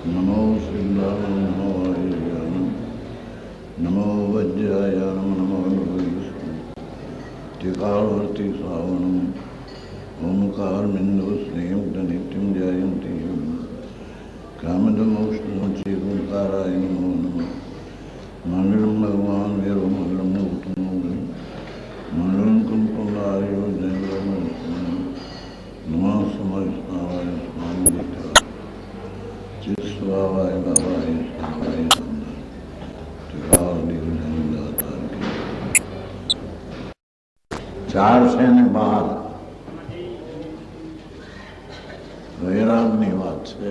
नमो सिद्धाय नमो वायुयाय नमो वज्राय नमो टिकावर्ति श्रावणम् ओंकारबिंदु स्नेहं नित्यं जयन्ति कामदमोक्षणोच्चैकाराय नमो नमः मंगलम भगवान वीरो मंगलम उत्तम मंगलम कुंकुमार्यो जयम नमः समय स्वाहाय स्वामी दित्वा चिस्वाहाय बाबाय स्वाहाय सुंदर त्रिकाल निर्जन दाता की 412 વૈરાગની વાત છે.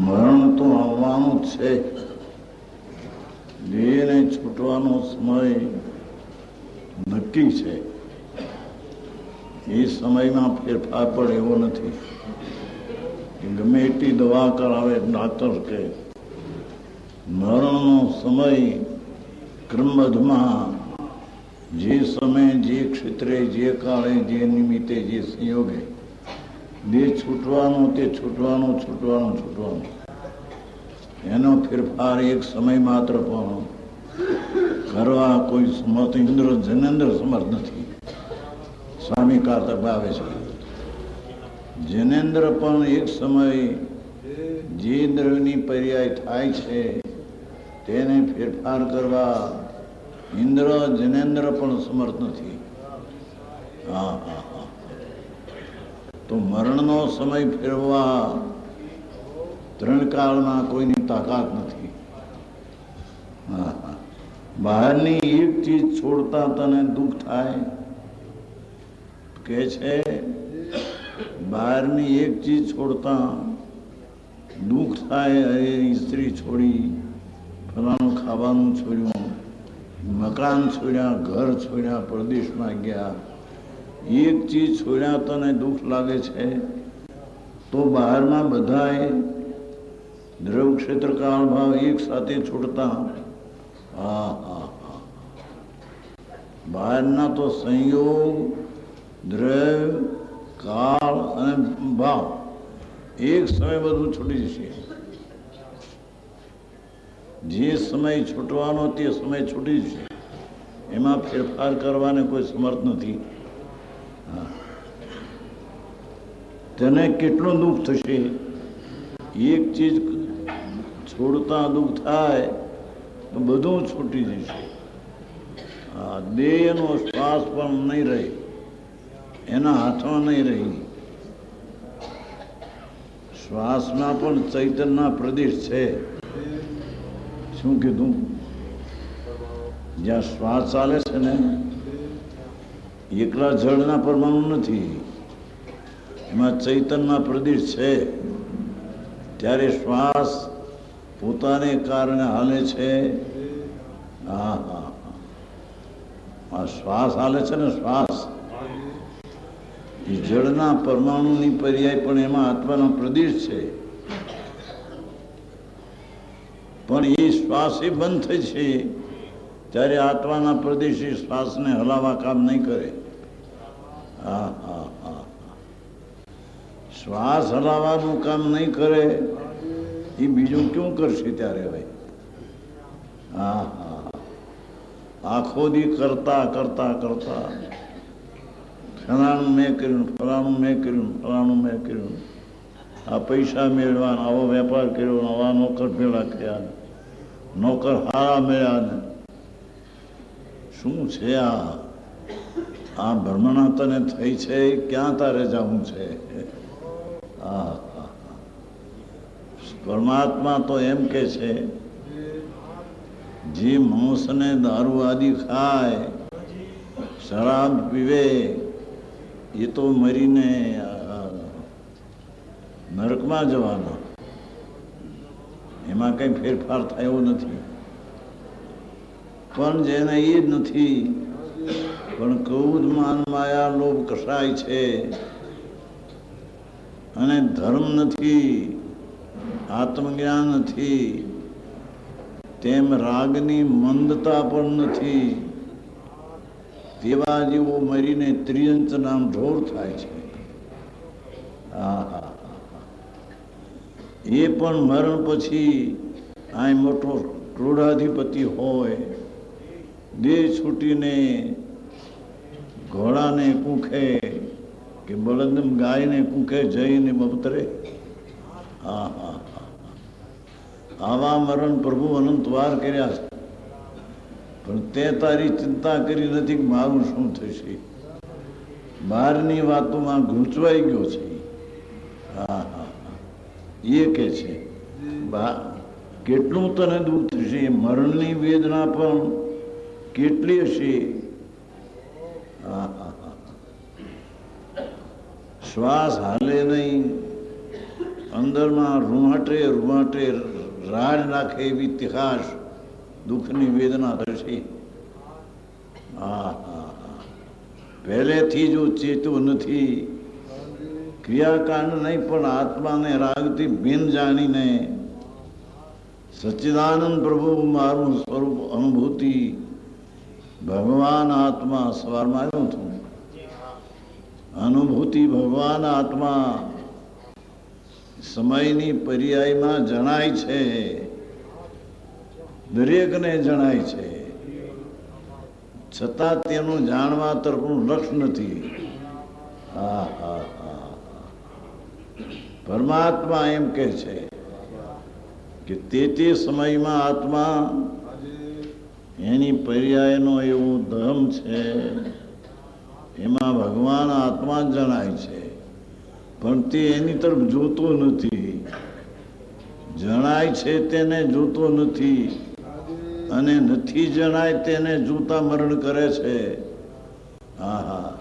મરણ તો આવવાનું જ છે. દેહને છૂટવાનો સમય નક્કી છે. એ સમયમાં ફેરફાર પણ એવો નથી કે ગમે એટલી દવા કરાવે ડાક્ટર કે મરણનો સમય ક્રમબદ્ધમાં જે સમય જે ક્ષેત્રે જે કાળે જે નિમિત્તે જે સંયોગે દેહ છૂટવાનો તે છૂટવાનો છૂટવાનો છૂટવાનો એનો ફેરફાર એક સમય માત્ર પણ કરવા કોઈ સમર્થ ઇન્દ્ર જનેન્દ્ર સમર્થ નથી. સ્વામી કાર્તક આવે છે જનેન્દ્ર પણ એક સમય જે દ્રવ્યની પર્યાય થાય છે તેને ફેરફાર કરવા ઇન્દ્ર જનેન્દ્ર પણ સમર્થ નથી. હા હા હા. તો મરણનો સમય ફેરવવા ત્રણ કાળમાં કોઈની તાકાત નથી. હા હા. બહારની એક ચીજ છોડતા તને દુઃખ થાય કે છે. બહારની એક ચીજ છોડતા દુઃખ થાય. અરે સ્ત્રી છોડી, ફલાણું ખાવાનું છોડ્યું, મકાન છોડ્યા, ઘર છોડ્યા, પરદેશમાં ગયા, એક ચીજ છોડ્યા તને દુઃખ લાગે છે. તો બહારમાં બધાએ દ્રવ ક્ષેત્ર કાળ ભાવ એક સાથે છોડતા હા હા હા. બહારના તો સંયોગ દ્રવ કાળ અને ભાવ એક સમય બધું છૂટી જશે. જે સમય છૂટવાનો તે સમય છૂટી જશે. એમાં ફેરફાર કરવાને કોઈ સમર્થ નથી. તેને કેટલું દુઃખ થશે. એક ચીજ છોડતા દુઃખ થાય તો બધું છૂટી જશે. દેહનો શ્વાસ પણ નહીં રહે, એના હાથમાં નહીં રહી. શ્વાસમાં પણ ચૈતન્યના પ્રદેશ છે. શું કીધું? જ્યાં શ્વાસ ચાલે છે ને એકલા જળના પરમાણુ નથી, એમાં ચૈતન્યના પ્રદેશ છે. ત્યારે શ્વાસ પોતાને કારણે હાલે છે. હા હા હા. શ્વાસ હાલે છે ને શ્વાસ એ જળના પરમાણુની પર્યાય પણ એમાં આત્માનો પ્રદેશ છે. પણ એ શ્વાસ એ બંધ થઈ છે ત્યારે આત્માના પ્રદેશી શ્વાસને હલાવવા કામ નહીં કરે. હા હા હા. શ્વાસ હલાવવાનું કામ નહીં કરે એ બીજું ક્યું કરશે ત્યારે હવે? હા હા. આખો દી કરતા કરતા કરતા ફલાણું મેં કર્યું, ફલાણું મેં કર્યું, ફલાણું મેં કર્યું, આ પૈસા મેળવા, આવો વેપાર કર્યો, આવા નોકર ભેળા કર્યા, નોકર હારા મળ્યા ને શું છે આ ભ્રમણા તને થઈ છે. ક્યાં તારે જવું છે? હા હા. પરમાત્મા તો એમ કે છે જે માંસને દારૂ આદિ ખાય, શરાબ પીવે એ તો મરીને નરકમાં જવાના. એમાં કઈ ફેરફાર થયો નથી. પણ જેને એ જ નથી, પણ ક્રોધ માન માયા લોભ કસાય છે અને ધર્મ નથી, આત્મજ્ઞાન નથી, તેમ રાગની મંદતા પણ નથી, તેવા જેવો મરીને ત્રિયંચ નામ ઢોર થાય છે. હા હા. એ પણ મરણ પછી આ મોટો ક્રોડાધિપતિ હોય, દેહ છૂટીને ઘોડાને કૂખે કે બળદ ગાયને કૂખે જઈને બપતરે. હા હા હા, આવા મરણ પ્રભુ અનંત વાર કર્યા છે, પણ તે તારી ચિંતા કરી નથી કે મારું શું થશે. બહારની વાતોમાં ગૂંચવાઈ ગયો છે. હા હા હા, એ કે છે કેટલું તને દુઃખ થશે, મરણની વેદના પણ કેટલી હશે. હા હા હા, શ્વાસ હાલે નહીં, અંદરમાં રૂવાટે રૂવાટે રાડ નાખે એવી તિહાસ દુઃખની વેદના થશે. હા હા હા, પહેલેથી જો ચેતું નથી, ક્રિયાકાંડ નહીં પણ આત્માને રાગથી ભિન્ન જાણીને સચ્ચિદાનંદ પ્રભુ મારું સ્વરૂપ અનુભૂતિ ભગવાન આત્મા સવારમાં આવ્યું હતું. અનુભૂતિ ભગવાન આત્મા સમયની પર્યાયમાં જણાય છે, દરેકને જણાય છે, છતાં તેનું જાણવા તરફનું લક્ષ નથી. હા હા હા, પરમાત્મા એમ કહે છે કે તે સમયમાં આત્મા એની પર્યાયનો એવું ધર્મ છે, એમાં ભગવાન આત્મા જ જણાય છે, પણ તે એની તરફ જોતો નથી. જણાય છે તેને જોતો નથી, અને નથી જણાય તેને જોતા મરણ કરે છે. હા હા,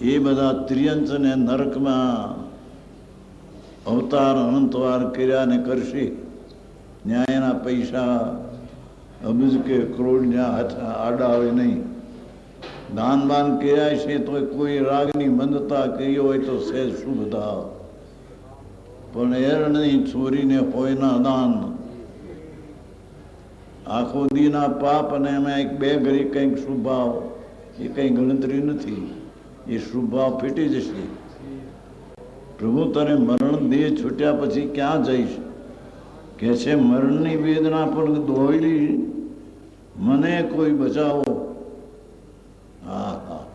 એ બધા ત્રિયંચ ને નરકમાં અવતાર અનંતવાર કર્યા ને કરશે. ન્યાયના પૈસા અબજ કે કરોડના હાથ આડા આવે નહીં. દાન બાન કર્યા છે તો કોઈ રાગની મંદતા કરી હોય તો સહેજ શુભતા, પણ એરણી ચોરીને હોય ના દાન, આખો દીના પાપ અને એમાં એક બે ઘડી કંઈક શુભાવ, એ કંઈ ગણતરી નથી. એ શુભાવ ફીટી જશે. પ્રભુ તને મરણ દેહ છૂટ્યા પછી ક્યાં જઈશ કે છે, મરણની વેદના પણ દોયલી, મને કોઈ બચાવો. હા હા,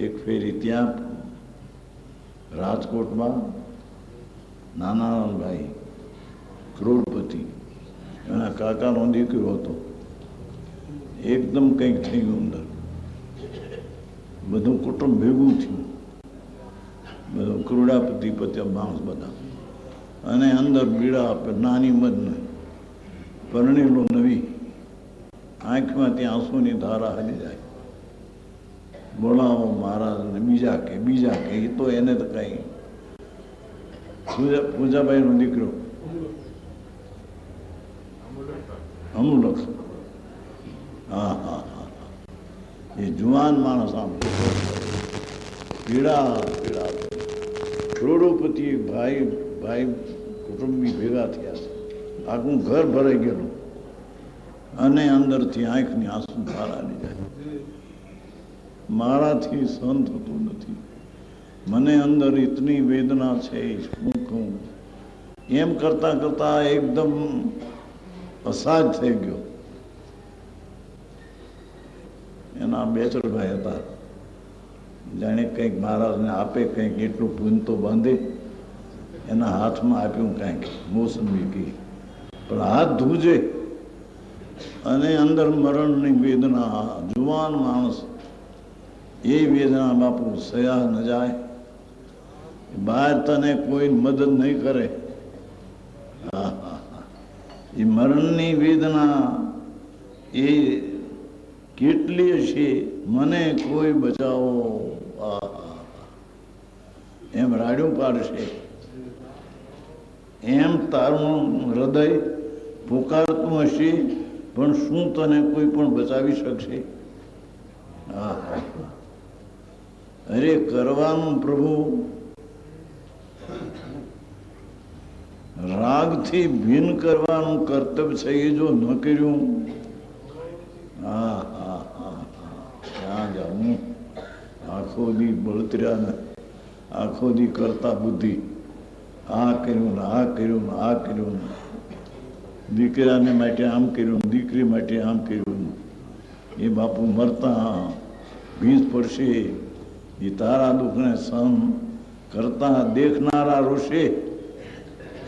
એક ફેરી ત્યાં રાજકોટમાં નાનાભાઈ કરોડપતિ, એના કાકાનો દીકરો હતો. એકદમ કંઈક થઈ ગયું અંદર, બધું કુટુંબ ભેગું થયું, બધું કરોડાપતિ પત્યા માણસ બધા, અને અંદર બીડા આપે નાની મધ પરણેલો નવી, આંખમાં ત્યાં આંસુની ધારા હાલી જાય. બોલાવો મહારાજને, બીજા કે એ તો એને તો કઈ પૂજાબાઈનો દીકરો અમુલક. હા હા હા, એ જુવાન માણસ આમ પીડા પીડા, કરોડોપતિ ભાઈ કુટુંબી ભેગા થયા છે, આખું ઘર ભરાઈ ગયેલું, અને અંદરથી આંખની આંસુ ધારા આવી જાય. મારાથી સહન થતું નથી, મને અંદર ઇતની વેદના છે, શું કહું. એમ કરતા કરતા એકદમ અસાજ થઈ ગયો. એના બે ચાર ભાઈ હતા, જાણે કંઈક મહારાજને આપે, કંઈક એટલું પૂન તો બાંધે. એના હાથમાં આપ્યું કંઈક મોસંબી કી, પણ હાથ ધૂજે અને અંદર મરણની વેદના. જુવાન માણસ, એ વેદના બાપુ સયા ન જાય. બહાર તને કોઈ મદદ નહીં કરે. હા હા હા, એ મરણની વેદના એ કેટલી હશે, મને કોઈ બચાવો. એમ રાડ્યું પાડશે, એમ તારું હૃદય પુકારતું હશે, પણ શું તને કોઈ પણ બચાવી શકશે? હા હા, અરે કરવાનું પ્રભુ રાગથી ભિન્ન કરવાનું કર્તવ્ય છે, એ જો ન કર્યું, હા હા હા હા, ક્યાં જાઉં? આખો દી બળતર્યા ને આખો દી કરતા બુદ્ધિ, આ કર્યું ને આ કર્યું ને આ કર્યું, દીકરાને માટે આમ કર્યું, દીકરી માટે આમ કર્યું, એ બાપુ મરતા ભીંસ પડશે, એ તારા દુઃખને સહન કરતા દેખનારા રોશે.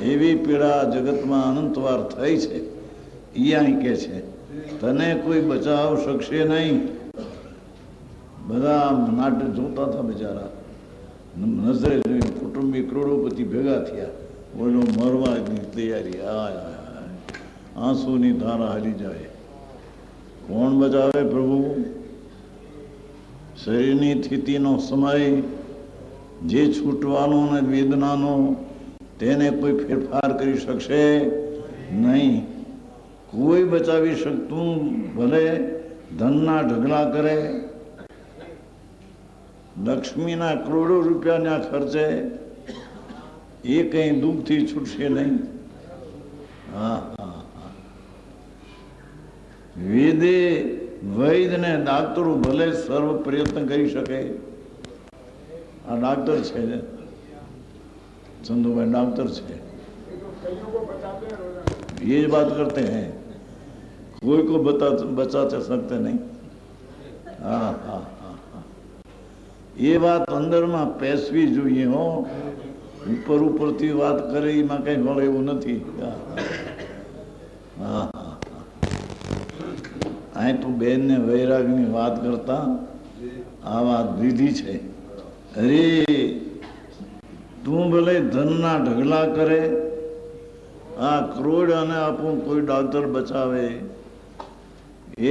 એવી પીડા જગતમાં અનંતવાર થઈ છે. એ અહીં કે છે તને કોઈ બચાવ શકશે નહીં. બધા નાટક જોતા હતા બિચારા, નજરે જોઈને કુટુંબી કરોડોપતિ ભેગા થયા, બોલો મરવાની તૈયારી. આંસુની ધારા હાલી જાય. કોણ બચાવે પ્રભુ? શરીરની સ્થિતિનો સમય જે છૂટવાનો ને વેદનાનો, તેને કોઈ ફેરફાર કરી શકશે નહીં. કોઈ બચાવી શકતું, ભલે ધનના ઢગલા કરે, લક્ષ્મીના કરોડો રૂપિયાના ખર્ચે, એ કઈ દુઃખથી છૂટશે નહીં. હા હા હા. વેદે વૈદ ને ડાક્ટરો ભલે સર્વ પ્રયત્ન કરી શકે. આ ડાક્ટર છે, चंदूभाई डॉक्टर છે, ये बात करते हैं, कोई को बचा सकते नहीं. हाँ हाँ हाँ हाँ, ये बात अंदर में पेसवी જોઈએ હો. ઉપર ઉપરથી વાત કરે એમાં કઈ મળે એવું નથી. હા હા, આ તો બેન ને વૈરાગની વાત કરતા આ વાત વિધિ છે. અરે તું ભલે ધનના ઢગલા કરે, આ કરોડ અને આપું કોઈ ડોક્ટર બચાવે,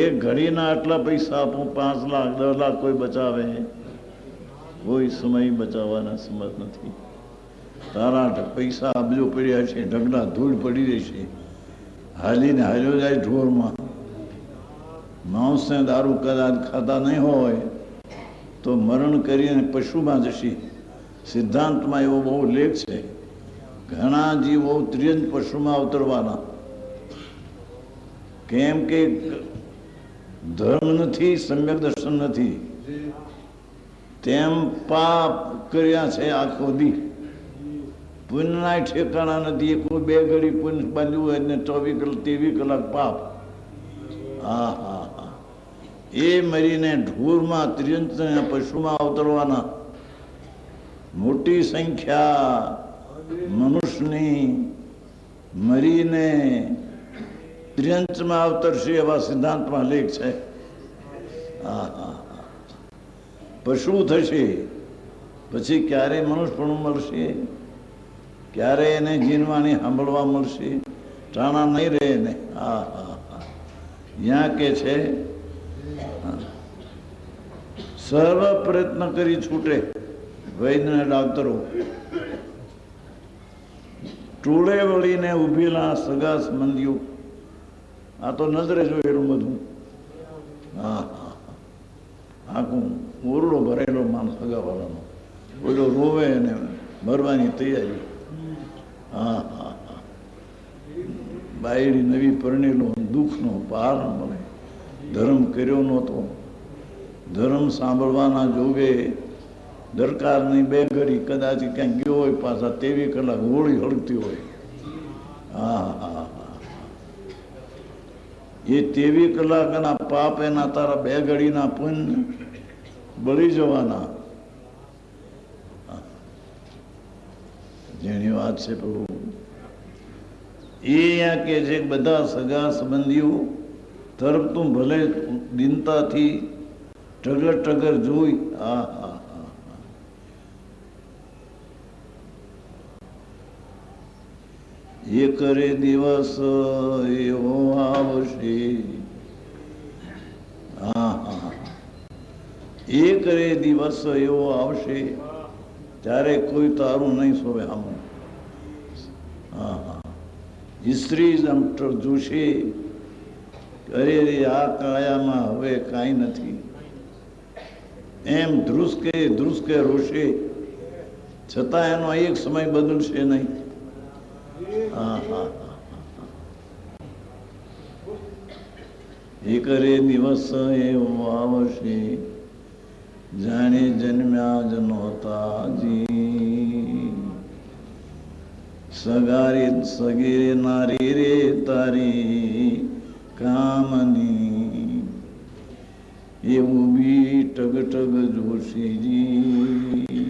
એક ઘડીના આટલા પૈસા આપું, 5 લાખ 10 લાખ કોઈ બચાવે, કોઈ સમય બચાવવાના સમર્થ નથી. તારા પૈસા અબજો પડ્યા છે, ઢગલા ધૂળ પડી રહેશે, હાલીને હાલ્યો જાય ઢોરમાં. માંસ ને દારૂ કદાચ ખાતા નહીં હોય તો મરણ કરીને પશુમાં જશે. સિદ્ધાંતમાં એવો બહુ લેખ છે. ઘણા જીવો ત્રિયંત પશુમાં અવતરવાના. કેમ કે ધર્મ નથી, સમ્યક દર્શન નથી, તેમ પાપ કર્યા છે આખો દી. પુણ્યના ઠેકાણા નથી. કોઈ 2 ઘડી પુણ્ય બાંધ્યું હોય ને 23 કલાક પાપ. હા હા હા, એ મરીને ઢોરમાં ત્રિયંત પશુમાં અવતરવાના. મોટી સંખ્યા મનુષ્યની મરીને ત્રિયંચમાં અવતરશે એવા સિદ્ધાંતમાં લેખ છે. હા હા હા, પશુ થશે પછી ક્યારે મનુષ્યપણું મળશે, ક્યારે એને જીનવાની સાંભળવા મળશે, ટાણા નહીં રહે ને. હા હા હા, ત્યાં કે છે સર્વ પ્રયત્ન કરી છૂટે વૈદ્યના ડાક્ટરો. ટોળે વળીને ઉભેલા સગા સંબંધીઓ, આ તો નજરે જોયેલું બધું. હા હા, આખું ઓરડો ભરેલો માણસ સગાવાળાનો, ઓલો રોવે અને મરવાની તૈયારી. હા હા હા, બાયડી નવી પરણેલો, દુઃખનો પાર મળે. ધર્મ કર્યો નહોતો, ધર્મ સાંભળવાના જોગે દરકાર નહીં. 2 ઘડી કદાચ ક્યાંક ગયો હોય, પાછા 23 કલાક હોળી હળગતી હોય. હા હા હા, એ 23 કલાકના પાપ એના તારા 2 ઘડીના પુણ્ય બળી જવાના. જેની વાત છે પ્રભુ એ અહીંયા કે છે, બધા સગા સંબંધીઓ તરફ તું ભલે દિનતાથી ટગર ટગર જોઈ. હા હા, એ કરે દિવસ એવો આવશે. હા હા, એ કરે દિવસ એવો આવશે ત્યારે કોઈ તારું નહીં સોવે આમ. હા હા, સ્ત્રી જોશે, અરે રે આ કાયામાં હવે કાંઈ નથી, એમ ધ્રુસકે રોશે, છતાં એનો એક સમય બદલશે નહીં. હા હા, એ કરે દિવસ એવો આવશે જાણે જન્મ્યા જ નહોતા જી. સગારી સગીરે નારી રે તારી કામની એવું બી ટગ ટગ જોશીજી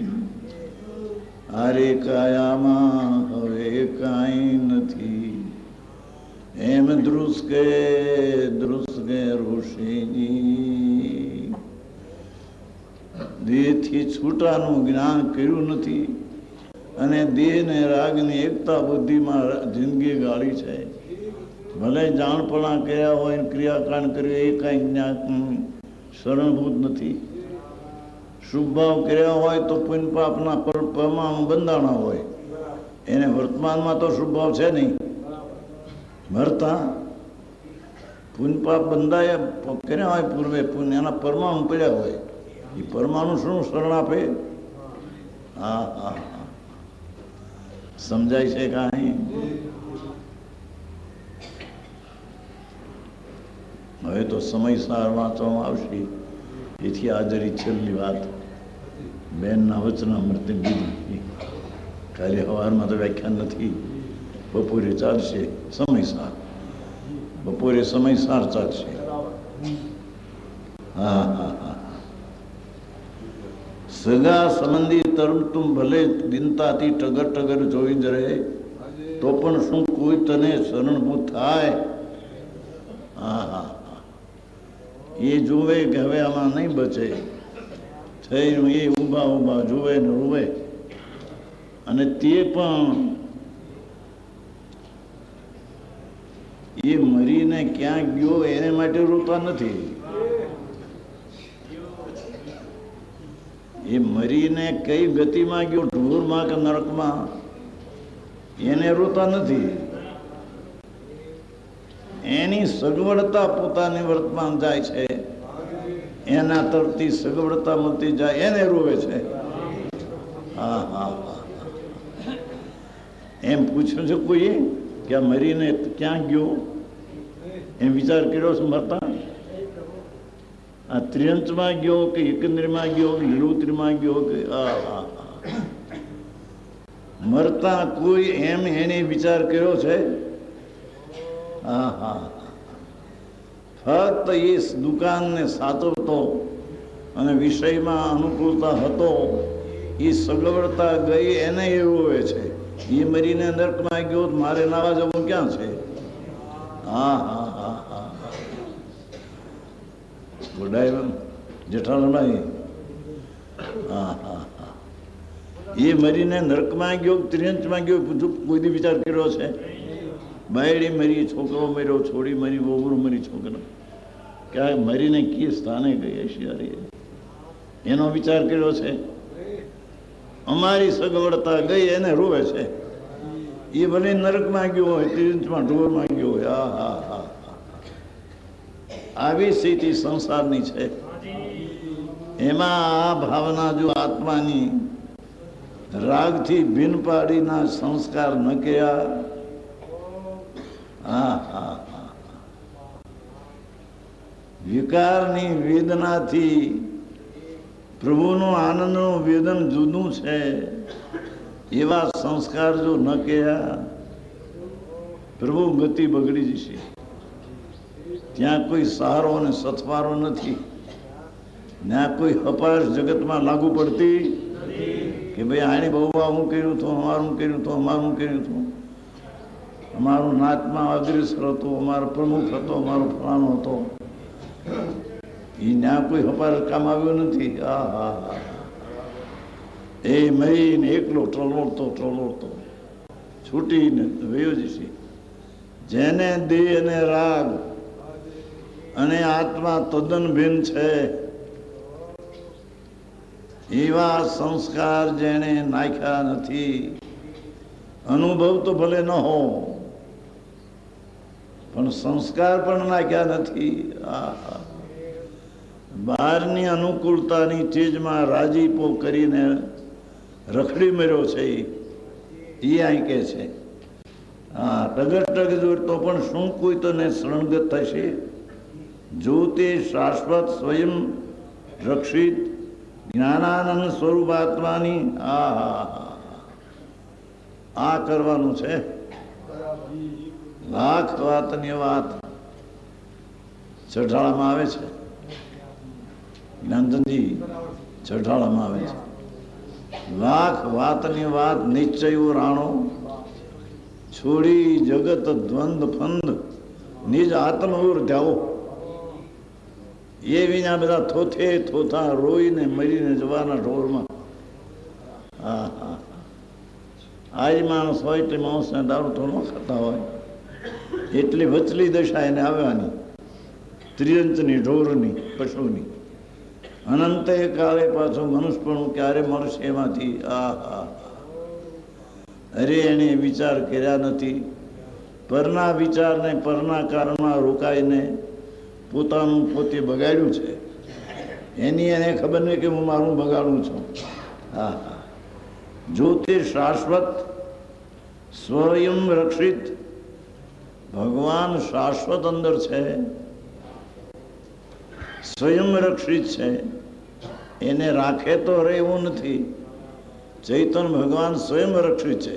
આરે કાયામાં હવે કાંઈ નથી એમ ધ્રુસકે ઋષિજી દેહથી છૂટાનું જ્ઞાન કર્યું નથી અને દેહ ને રાગની એકતા બુદ્ધિમાં જિંદગી ગાળી છે. ભલે જાણપણા કર્યા હોય ક્રિયાકાંડ કર્યું એ કાંઈ જ્ઞાન શરણભૂત નથી. શુભ ભાવ કર્યા હોય તો પુણ્ય પાપના પરમાણુ બંધાણા હોય. એને વર્તમાનમાં તો શુભ ભાવ છે નહીં. ભરતા પુણ્ય પાપ બંધાયા કર્યા હોય પૂર્વે પુણ્ય એના પરમાણુ પડ્યા હોય. એ પરમાણુ શું શરણ આપે? હા હા હા, સમજાય છે કાંઈ? હવે તો સમયસાર વાંચવામાં આવશે. એથી આજરી છેલ્લી વાત બેનના વચનામૃતે બીજી. કાલે સવારમાં તો વ્યાખ્યાન નથી, બપોરે ચાલશે સમયસાર. બપોરે સમયસાર ચાલશે. હા હા હા. સગા સંબંધી તરફ તું ભલે દિનતાથી ટગર ટગર જોઈ જ રહે તો પણ શું કોઈ તને શરણભૂત થાય? હા હા, એ જોવે કે હવે આમાં નહીં બચે થયું. એ ઊભા ઊભા જોવે ને રોવે. અને તે પણ એ મરીને ક્યાં ગયો એને માટે રોતા નથી. એ મરીને કઈ ગતિમાં ગયો, ઢોરમાં કે નરકમાં, એને રોતા નથી. એની સગવડતા પોતાની વર્તમાન જાય છે, એના તરફથી સગવડતા મળતી જાય એને રોવે છે. હા હા હા, એમ પૂછ્યું છે કોઈએ કે આ મરીને ક્યાં ગયો? એમ વિચાર કર્યો છે મરતા? આ ત્રિયંચમાં ગયો કે એકંદરીમાં ગયો કે લીલોતરીમાં ગયો કે મરતા કોઈ એમ એને વિચાર કર્યો છે? હા હા, ફક્ત એ દુકાનને સાચવતો અને વિષયમાં અનુકૂળતા હતો, એ સગવડતા ગઈ એને એ રોવે છે. એ મરીને નરકમાં ગયો મારે નાવા જવું ક્યાં છે? હા હા હા હા, બોડાય જેઠાલાલભાઈ. હા હા હા, એ મરીને નરકમાં ગયો ત્રિયંચમાં ગયો કોઈ દી વિચાર કર્યો છે? બાયડી મરી, છોકરો મર્યો, છોડી મરી, વહુ મરી, છોકરો ક્યાં મરીને કી સ્થાને ગઈ હશિયારી એનો વિચાર કર્યો છે? અમારી સગવડતા ગઈ એને રોવે છે. એ ભલે નરકમાં ગયો હોય, ત્રિયંચમાં ઢોરમાં ગયો હોય. હા હા હા, આવી સ્થિતિ સંસારની છે. એમાં આ ભાવના જો આત્માની રાગથી ભિન્ન પાડીના સંસ્કાર ન કર્યા. હા હા હા, વિકારની વેદનાથી પ્રભુનું આનંદનું વેદન જુદું છે. એવા સંસ્કાર જો ન કર્યા, પ્રભુ ગતિ બગડી જશે. ત્યાં કોઈ સહારો અને સથવારો નથી. ત્યાં કોઈ હપાશ જગતમાં લાગુ પડતી કે ભાઈ આને બહુ હું કર્યું હતું, અમારું કર્યું હતું, અમારું કર્યું હતું, અમારું નાચમાં અગ્રેસર હતો, અમારો પ્રમુખ હતો, અમારો ફલાણો હતો. એ ત્યાં કોઈ હપાશ કામ આવ્યું નથી. હા હા હા, એ મરીને એકલો ટલોડતો છૂટીને વયો જશે. જેને દેહ અને રાગ અને આત્મા તદ્દન ભિન્ન છે, એવા સંસ્કાર જેને નાખ્યા નથી, અનુભવ તો ભલે ન હો પણ સંસ્કાર પણ નાખ્યા નથી. બહારની અનુકૂળતાની ચીજમાં રાજીપો કરીને રખડી મર્યો છે. એ અહીં કે છે હા, ટગર ટગ જોઈ તો પણ શું કોઈ તને શરણગત થશે? જો તે શાશ્વત સ્વયં રક્ષિત જ્ઞાનાનંદ સ્વરૂપ આત્માની આ કરવાનું છે. લાખ વાતની વાત છઠાળામાં આવે છે. જ્ઞાનચંદજી છઠાળામાં આવે છે. લાખ વાતની વાત નિશ્ચય રાણો, છોડી જગત દ્વંદ ફંદ નિજ આત્મઉર જાઓ. એ વિના બધા થોથે થોથા રોઈને મરીને જવાના ઢોરમાં. હા હા, આજ માણસ હોય એટલે માણસને દારૂ તો ન ખાતા હોય, એટલી વચલી દશા એને આવવાની, ત્રિયંતની, ઢોરની, પશુની. અનંત કાળે પાછું મનુષ્યપણું ક્યારે મળશે એમાંથી. આ હા, અરે એને વિચાર કર્યા નથી. પરના વિચારને પરના કારણમાં રોકાઈને પોતાનું પોતે બગાડ્યું છે. એની એને ખબર નહીં કે હું મારું બગાડું છું. હા હા, જો તે શાશ્વત સ્વયં રક્ષિત ભગવાન શાશ્વત અંદર છે, સ્વયં રક્ષિત છે, એને રાખે તો રહે એવું નથી. ચૈતન્ય ભગવાન સ્વયં રક્ષિત છે,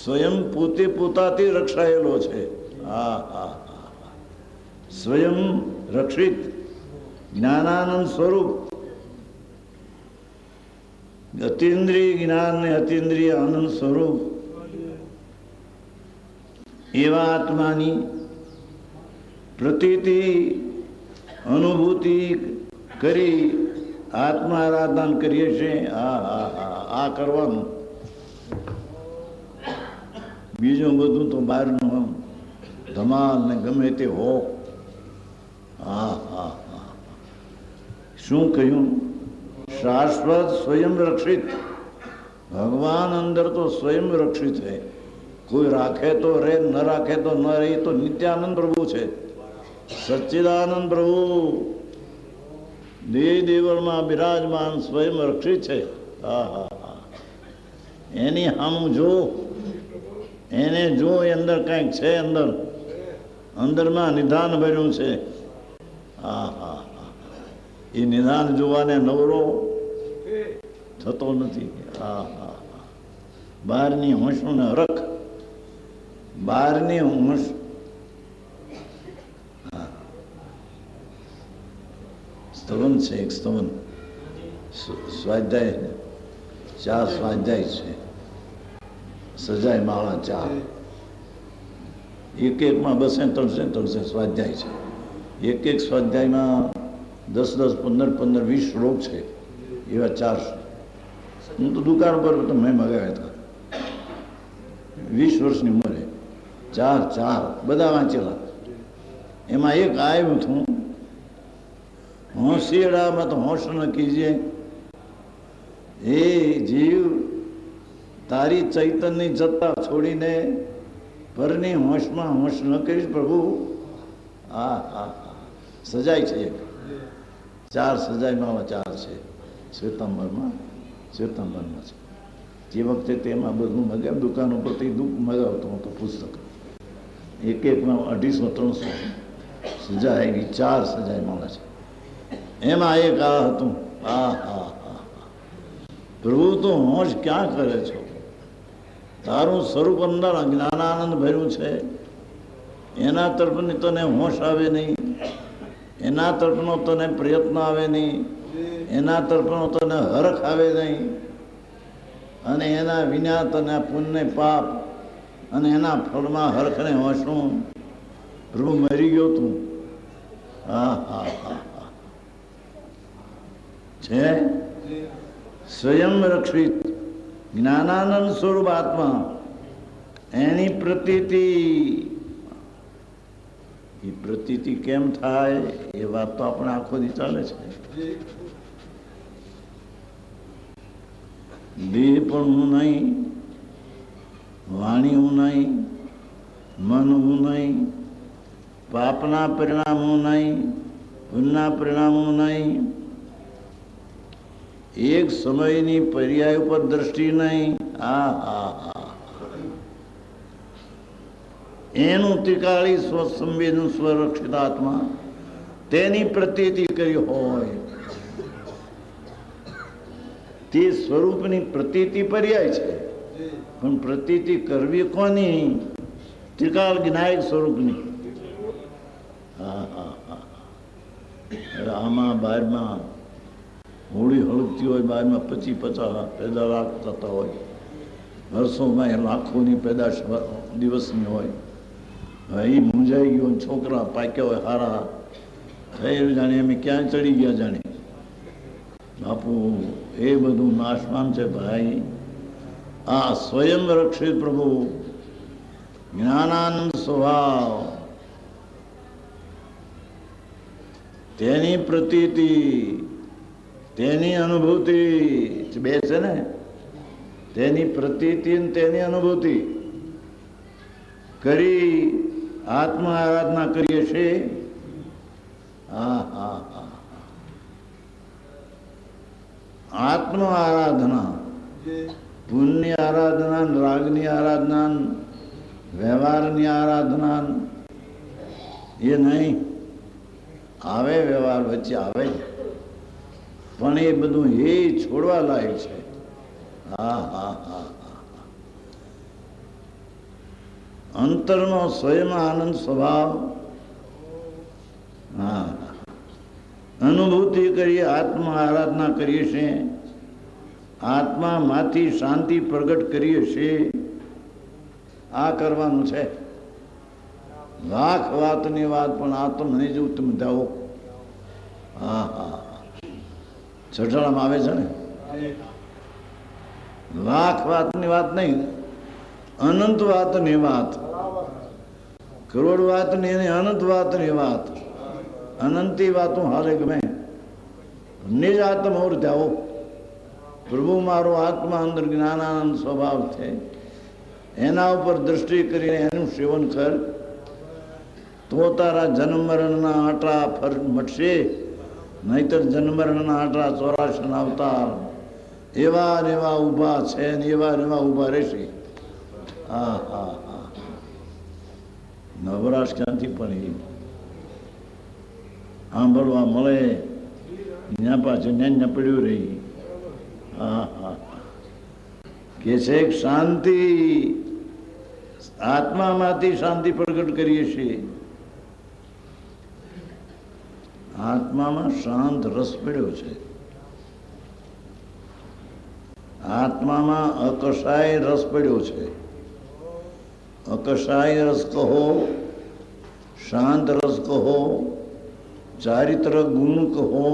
સ્વયં પોતે પોતાથી રક્ષાયેલો છે. હા હા, સ્વયં રક્ષિત જ્ઞાનાનંદ સ્વરૂપ, અતિન્દ્રિય જ્ઞાન ને અતિન્દ્રિય આનંદ સ્વરૂપ એવા આત્માની પ્રતીતિ અનુભૂતિ કરી આત્મા આરાધન કરીએ છીએ. હા હા હા, આ કરવાનું. બીજું બધું તો બહારનું ધમાલ ને ગમે તે હો. હા હા હા, શું કહ્યું? શાશ્વત સ્વયં રક્ષિત ભગવાન અંદર તો સ્વયં રક્ષિત છે. કોઈ રાખે તો રે, ન રાખે તો ન રહે. તો નિત્યાનંદ પ્રભુ છે, સચ્ચિદાનંદ પ્રભુ દેહ દેવળમાં બિરાજમાન સ્વયં રક્ષિત છે. હા હા હા, એની સામું જો, એને જો અંદર કંઈક છે, અંદર અંદરમાં નિધાન ભર્યું છે. હા હા હા, એ નિધાન જોવાને નવરો થતો નથી. હા હા હા, બહારની હોંશને હરખ, બહારની હોંશ. સ્તવન છે, એક સ્તવન સ્વાધ્યાય, 4 સ્વાધ્યાય છે. સજાય માળા 4, એક એકમાં 200-300 સ્વાધ્યાય છે. એક એક સ્વાધ્યાયમાં 10-10, 15-15, 20 શ્લોક છે. એવા 4. હું તો દુકાન પર મેં મગાવ્યા હતા, 20 વર્ષની ઉંમરે, 4 બધા વાંચેલા. એમાં એક આવ્યું હતું, હોંશિયાળામાં તો હોંશ ન કીજીએ, એ જીવ તારી ચૈતન્યની જત્તા છોડીને પરની હોંશમાં હોંશ ન કરીશ પ્રભુ. હા હા હા, સજાય છે. એક 4 સજાયમાં 4 છે. શ્વેતાંબરમાં છે. જે વખતે તેમાં બધું મગાવ્યું દુકાન ઉપરથી મગાવતો હું તો પુસ્તક. એક એકમાં 250-300 સજાય, એવી 4 સજાયમાં છે. એમાં એક આ હતું. હા હા હા, પ્રભુ તો હોંશ ક્યાં કરે છો? તારું સ્વરૂપ અંદર જ્ઞાનાનંદ ભર્યું છે, એના તરફની તને હોંશ આવે નહીં, એના તરફનો તને પ્રયત્ન આવે નહીં, એના તરફનો તને હરખ આવે નહીં. અને એના વિના તને પુણ્ય પાપ અને એના ફળમાં હરખને હોંશનું. પ્રભુ મરી ગયો તું. હા હા હા હા, છે સ્વયં રક્ષિત જ્ઞાનાનંદ સ્વરૂપ આત્મા. એની પ્રતીતિ, એ પ્રતીતિ કેમ થાય એ વાત તો આપણે આખો દી ચાલે છે. દેહ પણ હું નહીં, વાણી હું નહીં, મન હું નહીં, પાપના પરિણામ હું નહીં, પુણ્યના પરિણામ હું નહીં, એક સમયની પર્યાય ઉપર દ્રષ્ટિ નહીં. હા હા હા, એનું ત્રિકાળી સ્વસંવેદન સ્વરક્ષિત આત્મા તેની પ્રતીતિ કરી હોય, તે સ્વરૂપની પ્રતીતિ પર્યાય છે. પણ પ્રતીતિ કરવી કોની? ત્રિકાળ જ્ઞાયક સ્વરૂપની. હા હા હા. આમાં બહારમાં હોળી હળગતી હોય, બહારમાં 25-50 પેદા લાખ થતા હોય, વર્ષોમાં એ લાખોની પેદાશ દિવસની હોય. હવે એ મૂંઝાઈ ગયો, છોકરા પાક્યા હોય હારા થઈ, જાણે અમે ક્યાં ચડી ગયા જાણે. બાપુ એ બધું નાશમાન છે ભાઈ. આ સ્વયં રક્ષિત પ્રભુ જ્ઞાનાનંદ સ્વભાવ, તેની પ્રતીતિ, તેની અનુભૂતિ બે છે ને, તેની પ્રતીતિ અને તેની અનુભૂતિ કરી આત્મા આરાધના કરીએ છીએ. હા હા હા. આત્મ આરાધના, પુણ્યની આરાધના, રાગની આરાધના, વ્યવહારની આરાધના એ નહીં. આવે વ્યવહાર વચ્ચે આવે, પણ એ બધું એ છોડવા લાયક છે. હા હા હા. અંતરનો સ્વયં આનંદ સ્વભાવ, હા, અનુભૂતિ કરીએ, આત્મા આરાધના કરીએ છીએ, આત્મામાંથી શાંતિ પ્રગટ કરીએ છીએ. આ કરવાનું છે. લાખ વાતની વાત, પણ આ તો મને જેવું તમે જાઓ. હા હા. છઠ્ઠામાં આવે છે ને, લાખ વાતની વાત નહીં, અનંત વાતની વાત. કરોડ વાતની નહીં, અનંત વાતની વાત. અનંતી વાતો હારે ગમે. નિજ આત્મ ઓર જાઓ. પ્રભુ મારો આત્મા અંદર જ્ઞાનાનંદ સ્વભાવ છે, એના ઉપર દ્રષ્ટિ કરીને એનું સેવન કર, તો તારા જન્મ મરણના આંટા મટશે. નહીતર જન્મ મરણના આંટા 84 અવતાર એવા ને એવા ઊભા છે ને એવા ને એવા ઊભા રહેશે. હા હા હા. નવરાશ ક્યાંથી પણ એ સાંભળવા મળે, ત્યાં પાછું ત્યાં પડ્યું રહી. હા હા. કે છે શાંતિ, આત્મામાંથી શાંતિ પ્રગટ કરીએ છીએ. આત્મામાં શાંત રસ પડ્યો છે. આત્મામાં અકશાય રસ પડ્યો છે. અકશાય રસ કહો, શાંત રસ કહો, ચારિત્ર ગુણ કહો,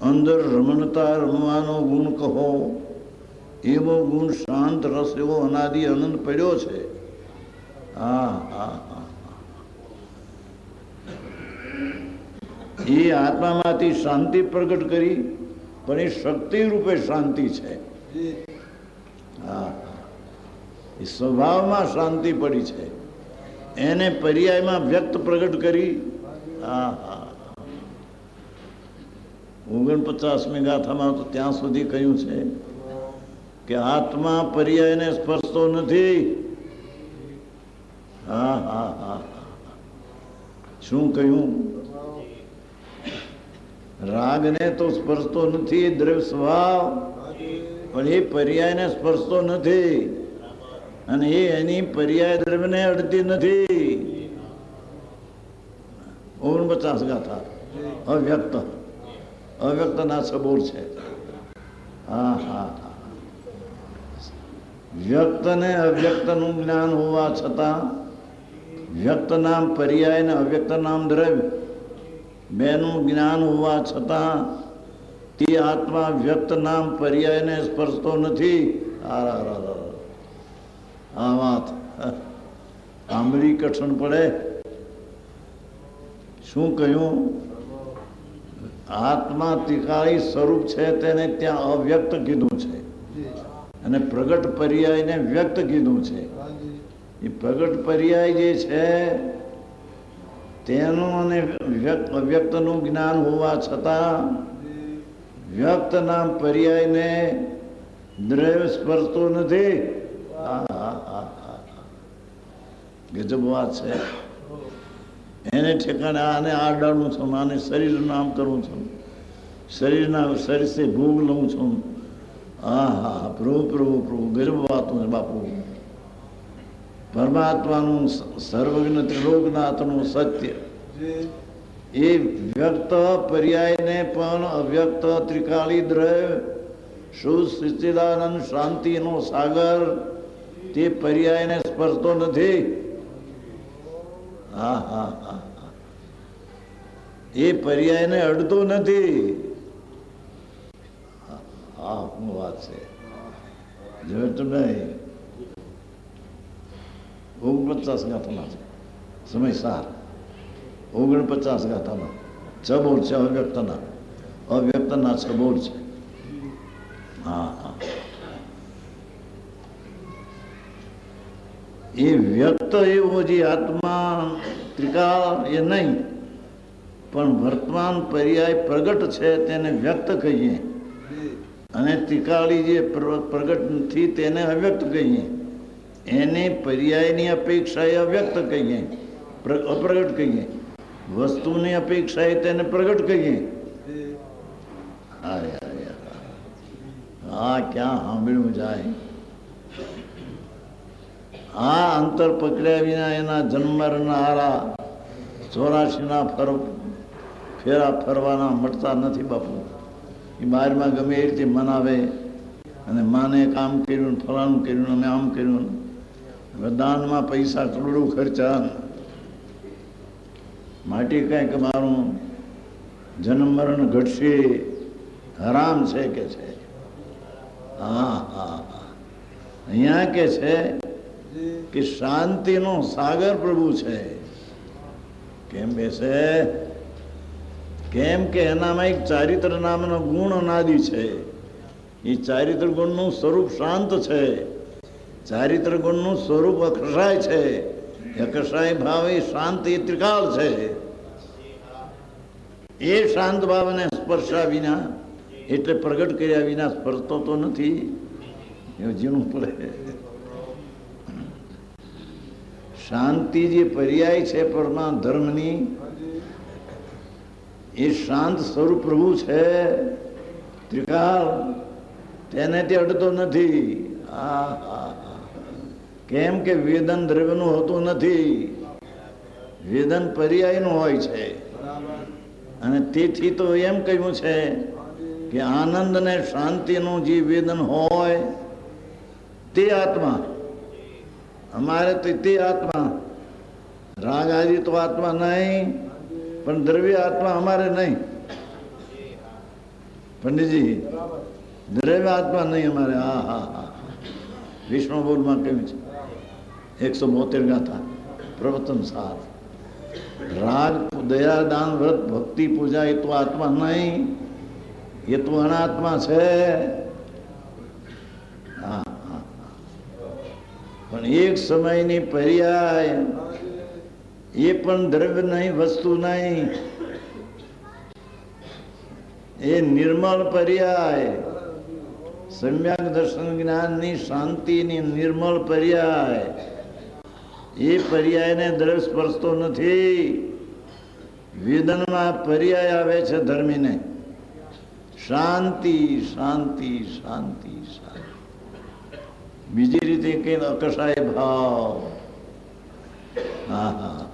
અંદર રમણતા રમવાનો ગુણ કહો, એવો ગુણ શાંત રસ એવો અનાદિ અનંત પડ્યો છે. હા હા હા. એ આત્મામાંથી શાંતિ પ્રગટ કરી, પણ એ શક્તિ રૂપે શાંતિ છે. હા, એ સ્વભાવમાં શાંતિ પડી છે, એને પર્યાયમાં વ્યક્ત પ્રગટ કરી. હા હા. 49મી ગાથામાં તો ત્યાં સુધી કહ્યું છે કે આત્મા પર્યાયને સ્પર્શતો નથી. હા હા હા. શું કહ્યું? રાગને તો સ્પર્શતો નથી, દ્રવ્ય સ્વભાવ, પણ એ પર્યાયને સ્પર્શતો નથી, અને એ એની પર્યાય દ્રવ્યને અડતી નથી. 49 ગાથા અવ્યક્ત, અવ્યક્તના સબોર છે. હા હા. વ્યક્ત ને અવ્યક્તનું જ્ઞાન હોવા છતાં, વ્યક્ત નામ પર્યાય ને અવ્યક્ત નામ દ્રવ્ય બેનું જ્ઞાન હોવા છતાં તે આત્મા વ્યક્ત નામ પર્યાયને સ્પર્શતો નથી. આ વાત સાંભળી કઠણ પડે. શું કહ્યું? આત્મા ત્રિકાળી સ્વરૂપ છે, તેને ત્યાં અવ્યક્ત કીધું છે, અને પ્રગટ પર્યાયને વ્યક્ત કીધું છે. એ પ્રગટ પર્યાય જે છે તેનું અને અવ્યક્તનું જ્ઞાન હોવા છતાં વ્યક્ત નામ પર્યાયને દ્રવ્ય સ્પર્શતો નથી. ગજબ વાત છે. એને ઠેકાણે આને આડાડું છું, આને શરીરનું નામ કરું છું, શરીરના શરીરથી ભોગ લઉં છું, હા હા, પ્રભુ પ્રભુ પ્રભુ ગર્વ વાતું છે બાપુ. પરમાત્માનું સર્વજ્ઞ ત્રિલોકનાથનું સત્ય એ વ્યક્ત પર્યાયને પણ અવ્યક્ત ત્રિકાળી દ્રવ્ય શુદ્ધ સચ્ચિદાનંદ શાંતિનો સાગર તે પર્યાયને સ્પર્શતો નથી. હા હા હા, એ પર્યાયને અડતો નથી. હા, શું વાત છે. જોયું નહીં? 49 ગાથામાં છે સમય સાર. 49 ગાથામાં 6 બોલ છે અવ્યક્તના. અવ્યક્તના 6 બોલ છે. હા હા, એ વ્યક્ત એવો જે આત્મા ત્રિકાળ એ નહીં, પણ વર્તમાન પર્યાય પ્રગટ છે તેને વ્યક્ત કહીએ, અને ત્રિકાળી જે પ્રગટ નથી તેને અવ્યક્ત કહીએ. એને પર્યાયની અપેક્ષાએ અવ્યક્ત કહીએ, અપ્રગટ કહીએ. વસ્તુની અપેક્ષાએ તેને પ્રગટ કહીએ. હા, ક્યાં સાંભળ્યું જાય. આ અંતર પકડ્યા વિના એના જન્મરના હારા 84ના ફેરા ફરવાના મળતા નથી બાપુ. એ બહારમાં ગમે એ રીતે મનાવે અને માને કામ કર્યું, ફલાણું કર્યું, અમે આમ કર્યું, દાનમાં પૈસા કરોડો ખર્ચા, માટી કંઈક મારું જન્મ મરણ ઘટશે, હરામ છે કે છે. હા હા, અહીંયા કે છે કે શાંતિનો સાગર પ્રભુ છે. કેમ બેસે? કેમ કે એનામાં એક ચારિત્ર નામનો ગુણ અનાદિ છે. એ ચારિત્ર ગુણનું સ્વરૂપ શાંત છે. ચારિત્ર ગુણનું સ્વરૂપ અકષાય છે. અકષાય ભાવ એ શાંત એ ત્રિકાળ છે. એ શાંત ભાવને સ્પર્શા વિના, એટલે પ્રગટ કર્યા વિના સ્પર્શતો તો નથી. એવું જીવવું પડે. શાંતિ જે પર્યાય છે પરમા ધર્મની, એ શાંત સ્વરૂપ પ્રભુ છે ત્રિકાળ, તેને તે અડતો નથી. કેમ કે વેદન દ્રવ્યનું હોતું નથી, વેદન પર્યાયનું હોય છે. અને તેથી તો એમ કહ્યું છે કે આનંદ ને શાંતિનું જે વેદન હોય તે આત્મા અમારે તો, તે આત્મા. રાગ આદિ તો આત્મા નહીં, પણ દ્રવ્ય આત્મા અમારે નહીં. પંડિતજી, દ્રવ્ય આત્મા નહીં અમારે. હા હા હા, વિષ્ણુ બોલમાં કહ્યું છે 172 ગાથા પ્રવચન સાર. રાગ, દયા, દાન, વ્રત, ભક્તિ, પૂજા એ તો આત્મા નહીં, એ તો અનાત્મા છે. હા, પણ એક સમયની પર્યાય એ પણ દ્રવ્ય નહીં, વસ્તુ નહીં, એ નિર્મળ પર્યાય, સમ્યક દર્શન જ્ઞાનની શાંતિની નિર્મળ પર્યાય. એ પર્યાયને દ્રવ્ય સ્પર્શતો નથી. વેદનમાં પર્યાય આવે છે ધર્મીને, શાંતિ શાંતિ શાંતિ શાંતિ. બીજી રીતે કઈ અકષાય ભાવ. હા હા,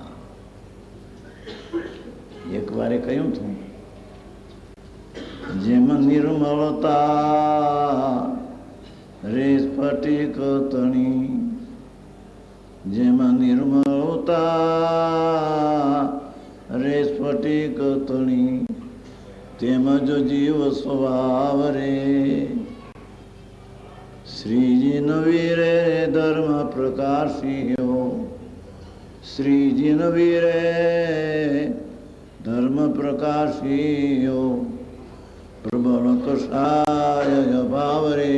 એક વારે કહ્યું હતું, જેમાં નિર્મળતા રે સ્ફટિક તણી, જેમાં નિર્મળતા રે સ્ફટિક તણી, તેમજ જીવ સ્વભાવ રે. શ્રીજી નવીરે ધર્મ પ્રકાશીયો, શ્રીજી નવીરે ધર્મ પ્રકાશીયો, પ્રબળ કષાય ભાવ રે.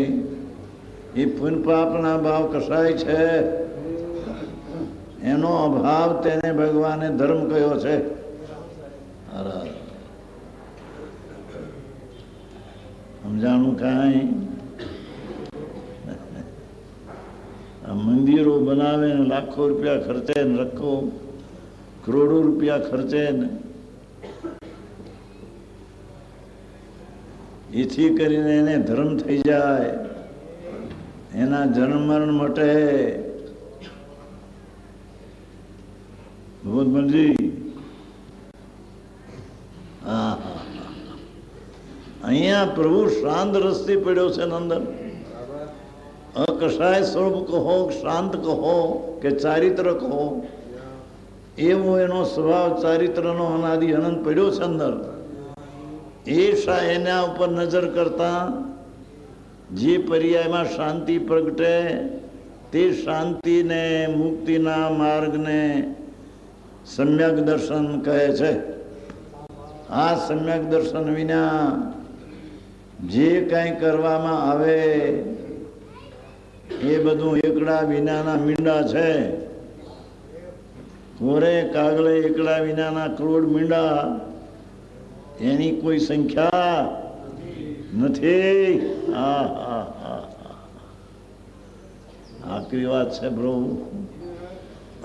એ પુન પાપના ભાવ કષાય છે, એનો અભાવ તેને ભગવાને ધર્મ કયો છે. સમજાણું કાંઈ? મંદિરો બનાવે ને લાખો રૂપિયા ખર્ચે ને રખો કરોડો રૂપિયા ખર્ચે ને એથી કરીને એને ધર્મ થઈ જાય, એના જન્મ મરણ મટે. ભગવતજી અહીંયા પ્રભુ શાંત રસ્તે પડ્યો છે અંદર. અકષાય સ્વરૂપ કહો, શાંત કહો કે ચારિત્ર કહો, એવો એનો સ્વભાવ ચારિત્રનો અનાદિ અનંત પડ્યો છે અંદર. એના ઉપર નજર કરતા જે પર્યાયમાં શાંતિ પ્રગટે તે શાંતિને મુક્તિના માર્ગને સમ્યક દર્શન કહે છે. આ સમ્યક દર્શન વિના જે કંઈ કરવામાં આવે એ બધું એકડા વિનાના મીંડા છે. કોરે કાગળે એકડા વિનાના કરોડ મીંડા, એની કોઈ સંખ્યા નથી. આખરી વાત છે પ્રભુ.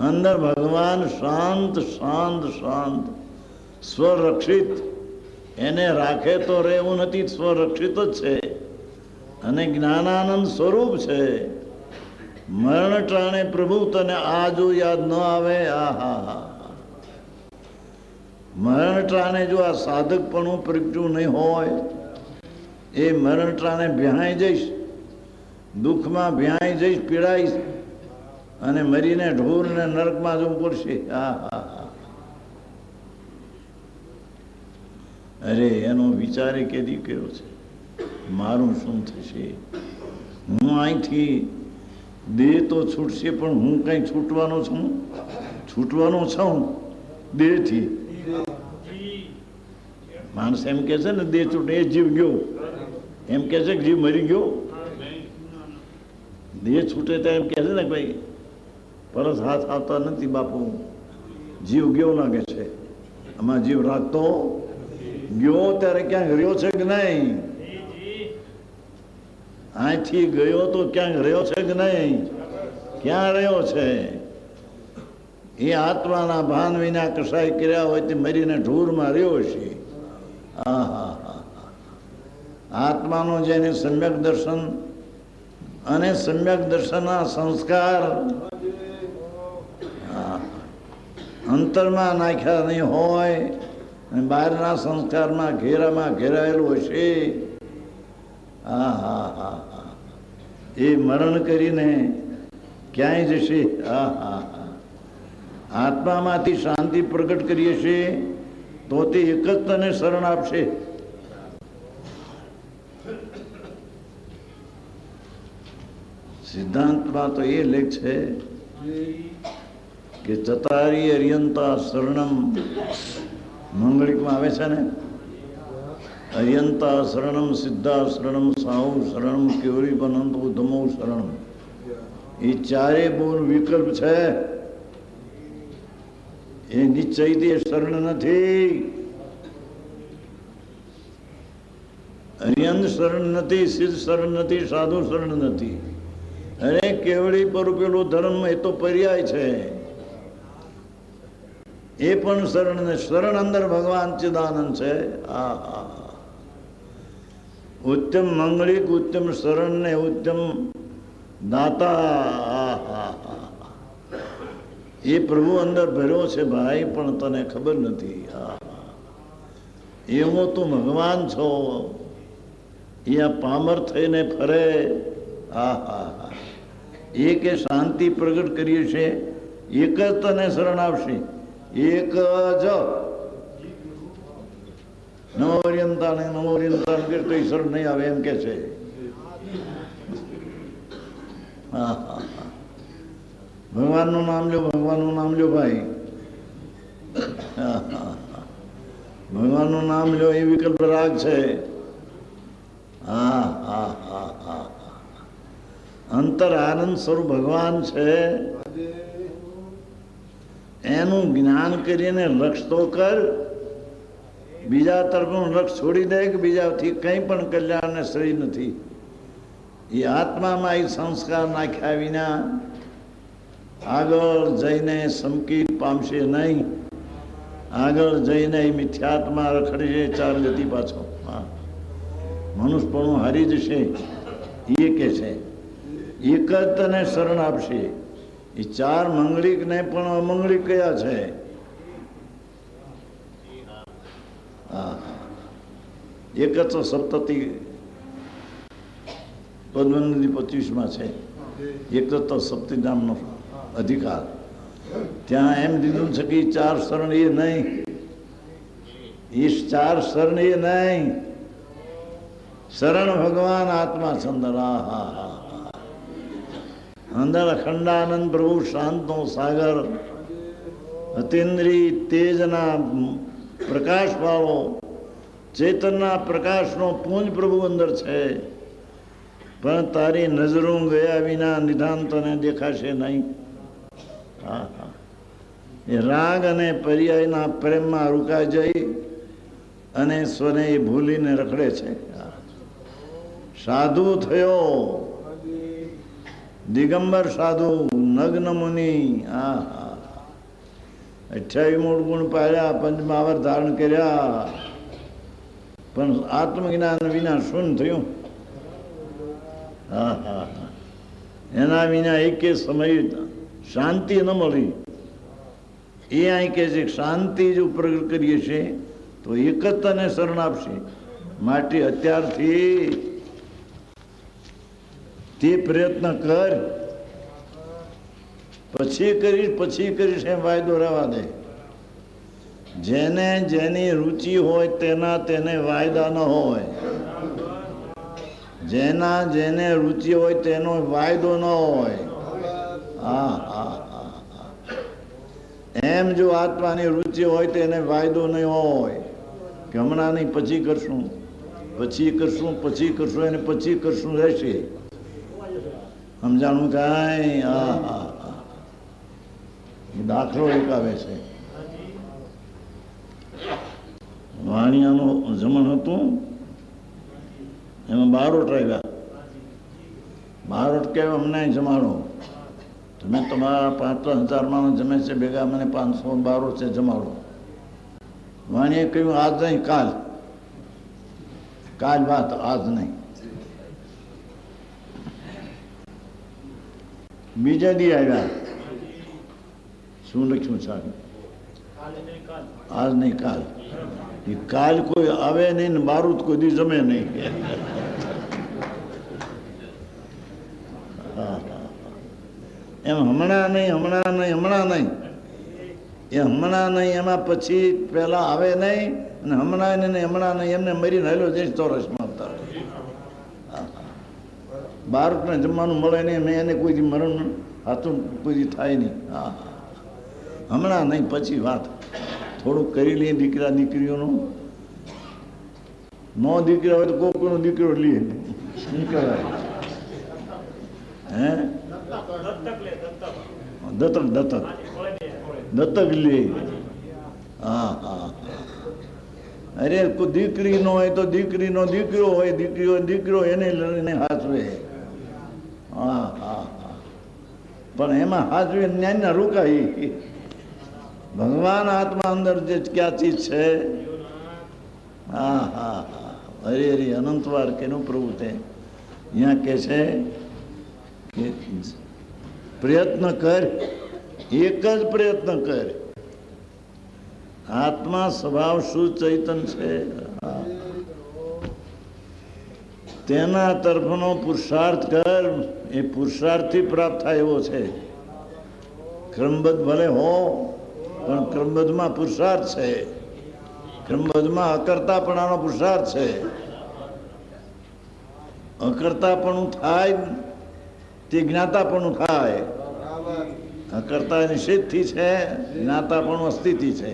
અંદર ભગવાન શાંત શાંત શાંત સ્વરક્ષિત. એને રાખે તો રહેવું નથી, સ્વરક્ષિત જ છે અને જ્ઞાનાનંદ સ્વરૂપ છે. મરણ ટાણે પ્રભુ તને આ જો યાદ ન આવે, મરણ ટાણે જો આ સાધકપણું પ્રગટ્યું નહીં હોય, એ મરણ ટાણે ભ્યાઈ જઈશ, દુઃખમાં ભ્યાઈ જઈશ, પીડાઈશ અને મરીને ઢોરને નરકમાં જવું પડશે. અરે એનો વિચારે કેદી કર્યો છે, મારું શું થશે? હું અહીંથી દેહ તો છૂટશે, પણ હું કઈ છૂટવાનો છું? છૂટવાનો છું દેહથી. માણસ એમ કે છે ને દેહ છૂટે એ જીવ ગયો, એમ કે છે કે જીવ મરી ગયો. દેહ છૂટે તો એમ કે છે ને ભાઈ પરત હાથ આવતા નથી બાપુ, જીવ ગયો લાગે છે. આમાં જીવ રાખતો ગયો ત્યારે ક્યાંક રહ્યો છે કે નહીં? અહીંથી ગયો તો ક્યાંક રહ્યો છે કે નહીં? ક્યાં રહ્યો છે? એ આત્માના ભાન વિના કસાય કર્યા હોય તે મરીને ઢૂરમાં રહ્યો છે. આત્માનું જેને સમ્યક દર્શન અને સમ્યક દર્શનના સંસ્કાર અંતરમાં નાખ્યા નહીં હોય અને બહારના સંસ્કારમાં ઘેરામાં ઘેરાયેલું હશે, એ મરણ કરીને ક્યાંય જશે. આત્મામાંથી શાંતિ પ્રગટ કરીએ છીએ તો તે એક જ તને શરણ આપશે. સિદ્ધાંતમાં તો એ લેખ છે કે ચતારી અર્યંતા શરણમ, મંગળિકમાં આવે છે ને, અર્યંતા શરણમ, સિદ્ધા શરણમ, સાહુ શરણમ, કેવરી બનંત ઉદ્ધમો શરણમ. એ ચારે બોલ વિકલ્પ છે. એ નિશ્ચયથી શરણ નથી. અર્યંત શરણ નથી, સિદ્ધ શરણ નથી, સાધુ શરણ નથી. અરે કેવડી પર પેલો ધર્મ એ તો પર્યાય છે, એ પણ શરણ ને. શરણ અંદર ભગવાન ચિદાનંદ છે. ઉત્તમ મંગળિક, ઉત્તમ શરણ ને ઉત્તમ દાતા, એ પ્રભુ અંદર ભર્યો છે ભાઈ, પણ તને ખબર નથી. એવો તું ભગવાન છો, એ આ પામર થઈને ફરે. એ કે શાંતિ પ્રગટ કરીએ છે, એક જ તને શરણ આપશે. એક જ નવોરિયંતા કે તો શરણ નહીં આવે એમ કે છે. ભગવાનનું નામ લો, ભગવાનનું નામ લો ભાઈ, ભગવાનનું નામ લો. એ વિકલ્પ રાગ છે. અંતર આનંદ સ્વરૂપ ભગવાન છે. એનું જ્ઞાન કરીને લક્ષ તો કર. બીજા તરફનું લક્ષ છોડી દે કે બીજાથી કંઈ પણ કલ્યાણને શ્રેય નથી. એ આત્મામાં એ સંસ્કાર નાખ્યા વિના આગળ જઈને સંકિત પામશે નહીં. આગળ જઈને મિથ્યાત્મા રખડશે ચાર ગતિ પાછો. મનુષ્યપણું હારી જશે એ કે છે. એક જ તને શરણ આપશે. એ ચાર મંગળિક ને પણ અમંગળિક કયા છે? એક જ સપ્તતિ પદ્મનદી 25માં છે. એક જ સપ્તિ નામનો અધિકાર. ત્યાં એમ દીધું છે કે ચાર શરણ એ નહીં, એ ચાર શરણ એ નહીં, શરણ ભગવાન આત્મા ચંદ્ર. અંદર અખંડાનંદ પ્રભુ શાંતનો સાગર, અતિન્દ્રિય તેજના પ્રકાશ વાળો, ચેતનના પ્રકાશનો પુંજ પ્રભુ અંદર છે. પણ તારી નજરો ગયા વિના નિધાન તને દેખાશે નહીં. એ રાગ અને પર્યાયના પ્રેમમાં રૂકાઈ જઈ અને સ્વને એ ભૂલીને રખડે છે. સાધુ થયો, દિગંબર સાધુ, નગ્ન મુનિ. 28 મૂળ ગુણ પાડ્યા, પંચમહાવર ધારણ કર્યા, પણ આત્મજ્ઞાન વિના શું થયું? એના વિના એકે સમય શાંતિ ન મળી. એ અહીં કે છે શાંતિ જો પ્રગટ કરીએ છીએ તો એક જ તને શરણ આપશે. માટે અત્યારથી તે પ્રયત્ન કર, પછી કરીશ એમ વાયદો રહેવા દે. જેને જેની રુચિ હોય તેને વાયદા ન હોય. જેને રુચિ હોય તેનો વાયદો ન હોય. એમ જો આત્માની રુચિ હોય તો એને વાયદો નહીં હોય કે હમણાં નહીં પછી કરશું એને પછી કરશું રહેશે. સમજાણું કાંઈ? દાખલો એક આવે છે. વાણિયાનું જમણ હતું, એમાં બારોટ આવ્યા. બારોટ કે અમને જમાડો, તમે તમારા 5-5 હજાર માણસ જમે છે ભેગા, મને 500 બારોટ છે, જમાડો. વાણીએ કહ્યું આજ નહીં, કાલ વાત, આજ નહીં. બીજા દી આવ્યા, શું લખ્યું સાહેબ? આજ નહીં, કાલ. કાલ કોઈ આવે નહીં ને બારૂદ કોઈ દી જમે નહીં. એમ હમણાં નહીં એ હમણાં નહીં, એમાં પછી પેલા આવે નહીં અને હમણાં નહીં, એમને મરીને હેલો જઈશ ચોરસમાં આવતા. બાળકને જમવાનું મળે નહીં, મેં એને કોઈથી મરણ હાથું કોઈથી થાય નહીં. હમણાં નહીં, પછી વાત થોડુંક કરી લઈએ. દીકરા દીકરીઓનું નો દીકરા હોય તો કોકનો દીકરો લઈએ, શું કહેવાય? હે દત્તક લે. અરે દીકરી નો હોય તો દીકરીનો દીકરો હોય, દીકરી હોય દીકરો, એને લઈને હાચવે. પણ એમાં હાચવે ન્યાયના રોકાય. ભગવાન આત્મા અંદર જે ક્યાં ચીજ છે, હરે હરે અનંતવાર કેનું પ્રભુ છે. અહીંયા કે છે કે પ્રયત્ન કર, એક જ પ્રયત્ન કર. આત્મા સ્વભાવ સુચૈતન છે, તેના તરફનો પુરુષાર્થ કર. એ પુરુષાર્થથી પ્રાપ્ત થાય એવો છે. ક્રમબદ્ધ ભલે હો, પણ ક્રમબદ્ધમાં પુરુષાર્થ છે. ક્રમબદ્ધમાં અકર્તાપણાનો પુરુષાર્થ છે. અકર્તાપણું થાય તે જ્ઞાતાપણું થાય. અકર્તા નિષેધથી છે, જ્ઞાતાપણું અસ્થિતિ છે.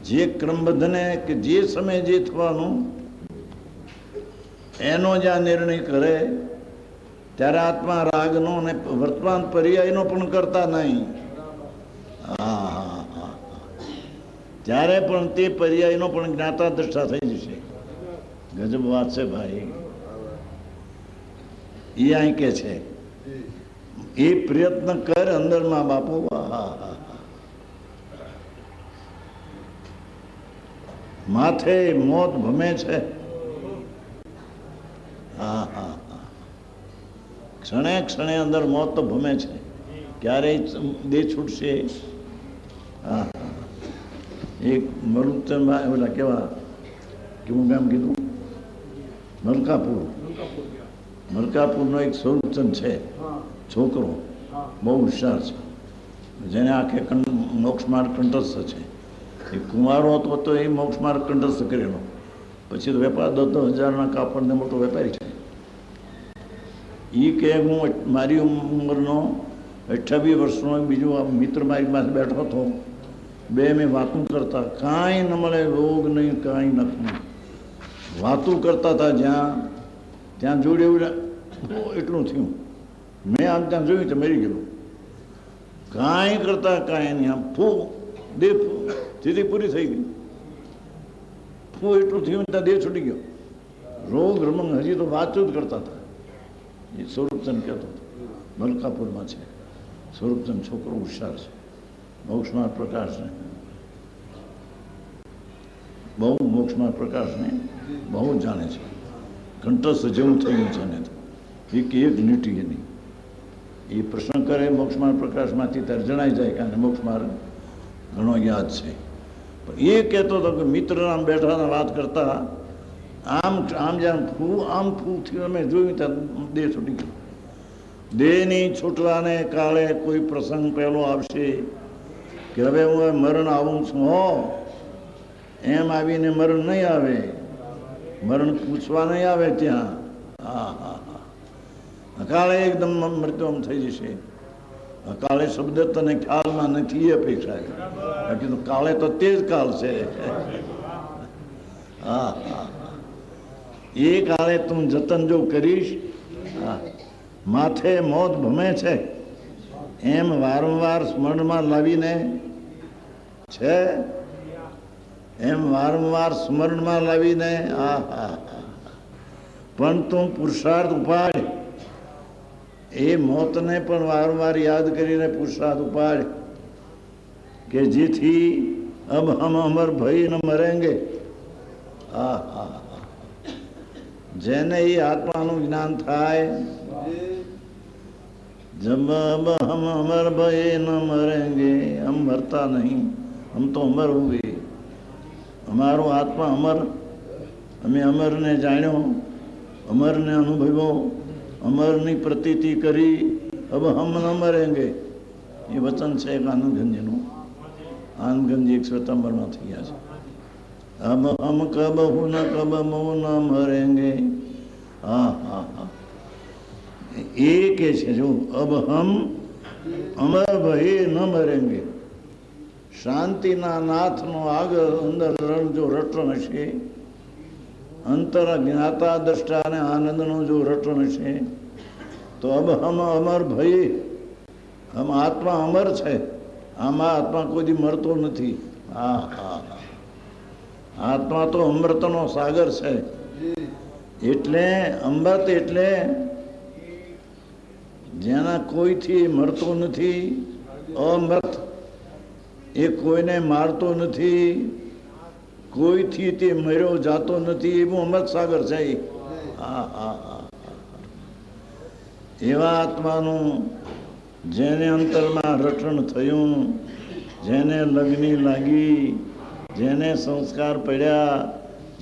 જે ક્રમબદ્ધને કે જે સમયે જે થવાનું એનો જ્યાં નિર્ણય કરે ત્યારે આત્મા રાગનો અને વર્તમાન પર્યાયનો પણ કરતા નહીં. ત્યારે પણ તે પર્યાયનો પણ જ્ઞાતા દ્રષ્ટા થઈ જશે. ગજબ વાત છે ભાઈ. એ અહીં કે છે એ પ્રયત્ન કર અંદરમાં બાપુ. માથે મોત ભમે છે, હા હા હા, ક્ષણે ક્ષણે અંદર મોત તો ભમે છે, ક્યારેય દેહ છૂટશે. હા હા, એક મરુચંદભાઈ ઓલા કેવા કેવું ગામ કીધું, મલકાપુર. મલકાપુરનો એક સ્વરૂપચંદ છે છોકરો, બહુ હોશિયાર છે, જેને આખે મોક્ષ માર્ગ કંઠસ્થ છે. એ કુંવારો હતો તો એ મોક્ષ માર્ગ કંઠસ્થ કરેલો, પછી તો વેપાર 10,000 કાપડને મોટો વેપારી છે. એ કે હું મારી ઉંમરનો 28 વર્ષનો બીજો મિત્ર મારી પાસે બેઠો હતો, બે મેં વાતું કરતા, કાંઈ ન મળે, રોગ નહીં, કાંઈ નથી, વાતું કરતા હતા. ત્યાં જોડે એટલું થયું, મેં આમ ત્યાં જોયું તો મરી ગયેલું. કાંઈ કરતા કાંઈ નહીં, આમ દેહ સ્થિતિ પૂરી થઈ ગઈ. એટલું થયું ત્યાં દેહ છૂટી ગયો. રોગ રમણ હજી તો વાતું જ કરતા હતા. એ સ્વરૂપચંદ કહેતો હતો, મલકાપુરમાં છે સ્વરૂપચંદ, છોકરો હોશિયાર છે, મોક્ષમાં પ્રકાશને બહુ, મોક્ષમાં પ્રકાશને બહુ જાણે છે. કંઠસ્થ જેવું થયું છે ને, એક નીટી એની. એ પ્રશ્ન કરે મોક્ષમાં પ્રકાશમાંથી ત્યારે જણાઈ જાય કે આને મોક્ષ માર્ગ ઘણો યાદ છે. પણ એ કહેતો હતો કે મિત્ર આમ બેઠા વાત કરતા, આમ જ્યાં આમ થયું, અમે જોયું ત્યાં દેહ છૂટી ગયો. દેહની છૂટવાને કાળે કોઈ પ્રસંગ પહેલો આવશે કે હવે હું મરણ આવું છું હો, એમ આવીને મરણ નહીં આવે, મરણ પૂછવા નહીં આવે ત્યાં. હા હા હા, અકાળે એકદમ મૃત્યુ આમ થઈ જશે. અકાળે શબ્દ તને ખ્યાલમાં નથી, એ અપેક્ષા છે, બાકી તો કાળે તો તે જ કાળ છે. હા હા, એ કાળે તું જતન જો કરીશ, માથે મોત ભમે છે એમ વારંવાર સ્મરણમાં લાવીને છે, એમ વારંવાર સ્મરણમાં લાવીને હા હા, પણ તું પુરુષાર્થ ઉપાડ, એ મોતને પણ વારંવાર યાદ કરીને પુરુષાર્થ ઉપાડ કે જેથી અબ હમ અમર ભય ન મરેંગે. હા હા, જેને એ આત્માનું જ્ઞાન થાય, જબ અબ હમ અમર ભય ન મરેંગે, હમ મરતા નહીં, હમ તો અમર હોંગે. અમારો આત્મા અમર, અમે અમરને જાણ્યો, અમરને અનુભવ્યો, અમરની પ્રતીતિ કરી. અબ હમ ન મરેંગે, એ વચન છે એક આનંદગંજીનું. આનંદગંજી 1 શ્વેતાંબરમાં થઈ ગયા છે. અબ હમ કબ હું ન કબ મો ન મરેંગે. હા હા હા, એ કે છે જો અબ હમ અમર ભય ન મરેંગે. શાંતિના નાથનો આગળ અંદર જો રટણ હશે, અંતર જ્ઞાતા દ્રષ્ટા અને આનંદનો જો રટણ હશે, તો અબ હમ અમર ભય, હમ આત્મા અમર છે. આમાં આત્મા કોઈ દી મરતો નથી. હા હા, આત્મા તો અમૃતનો સાગર છે. એટલે અમૃત એટલે જેના કોઈથી મરતો નથી, અમૃત. એ કોઈને મારતો નથી, કોઈથી તે મર્યો જાતો નથી, એવું અમૃત સાગર છે. હા હા હા, એવા આત્માનું જેને અંતરમાં રટણ થયું, જેને લગ્ની લાગી, જેને સંસ્કાર પડ્યા,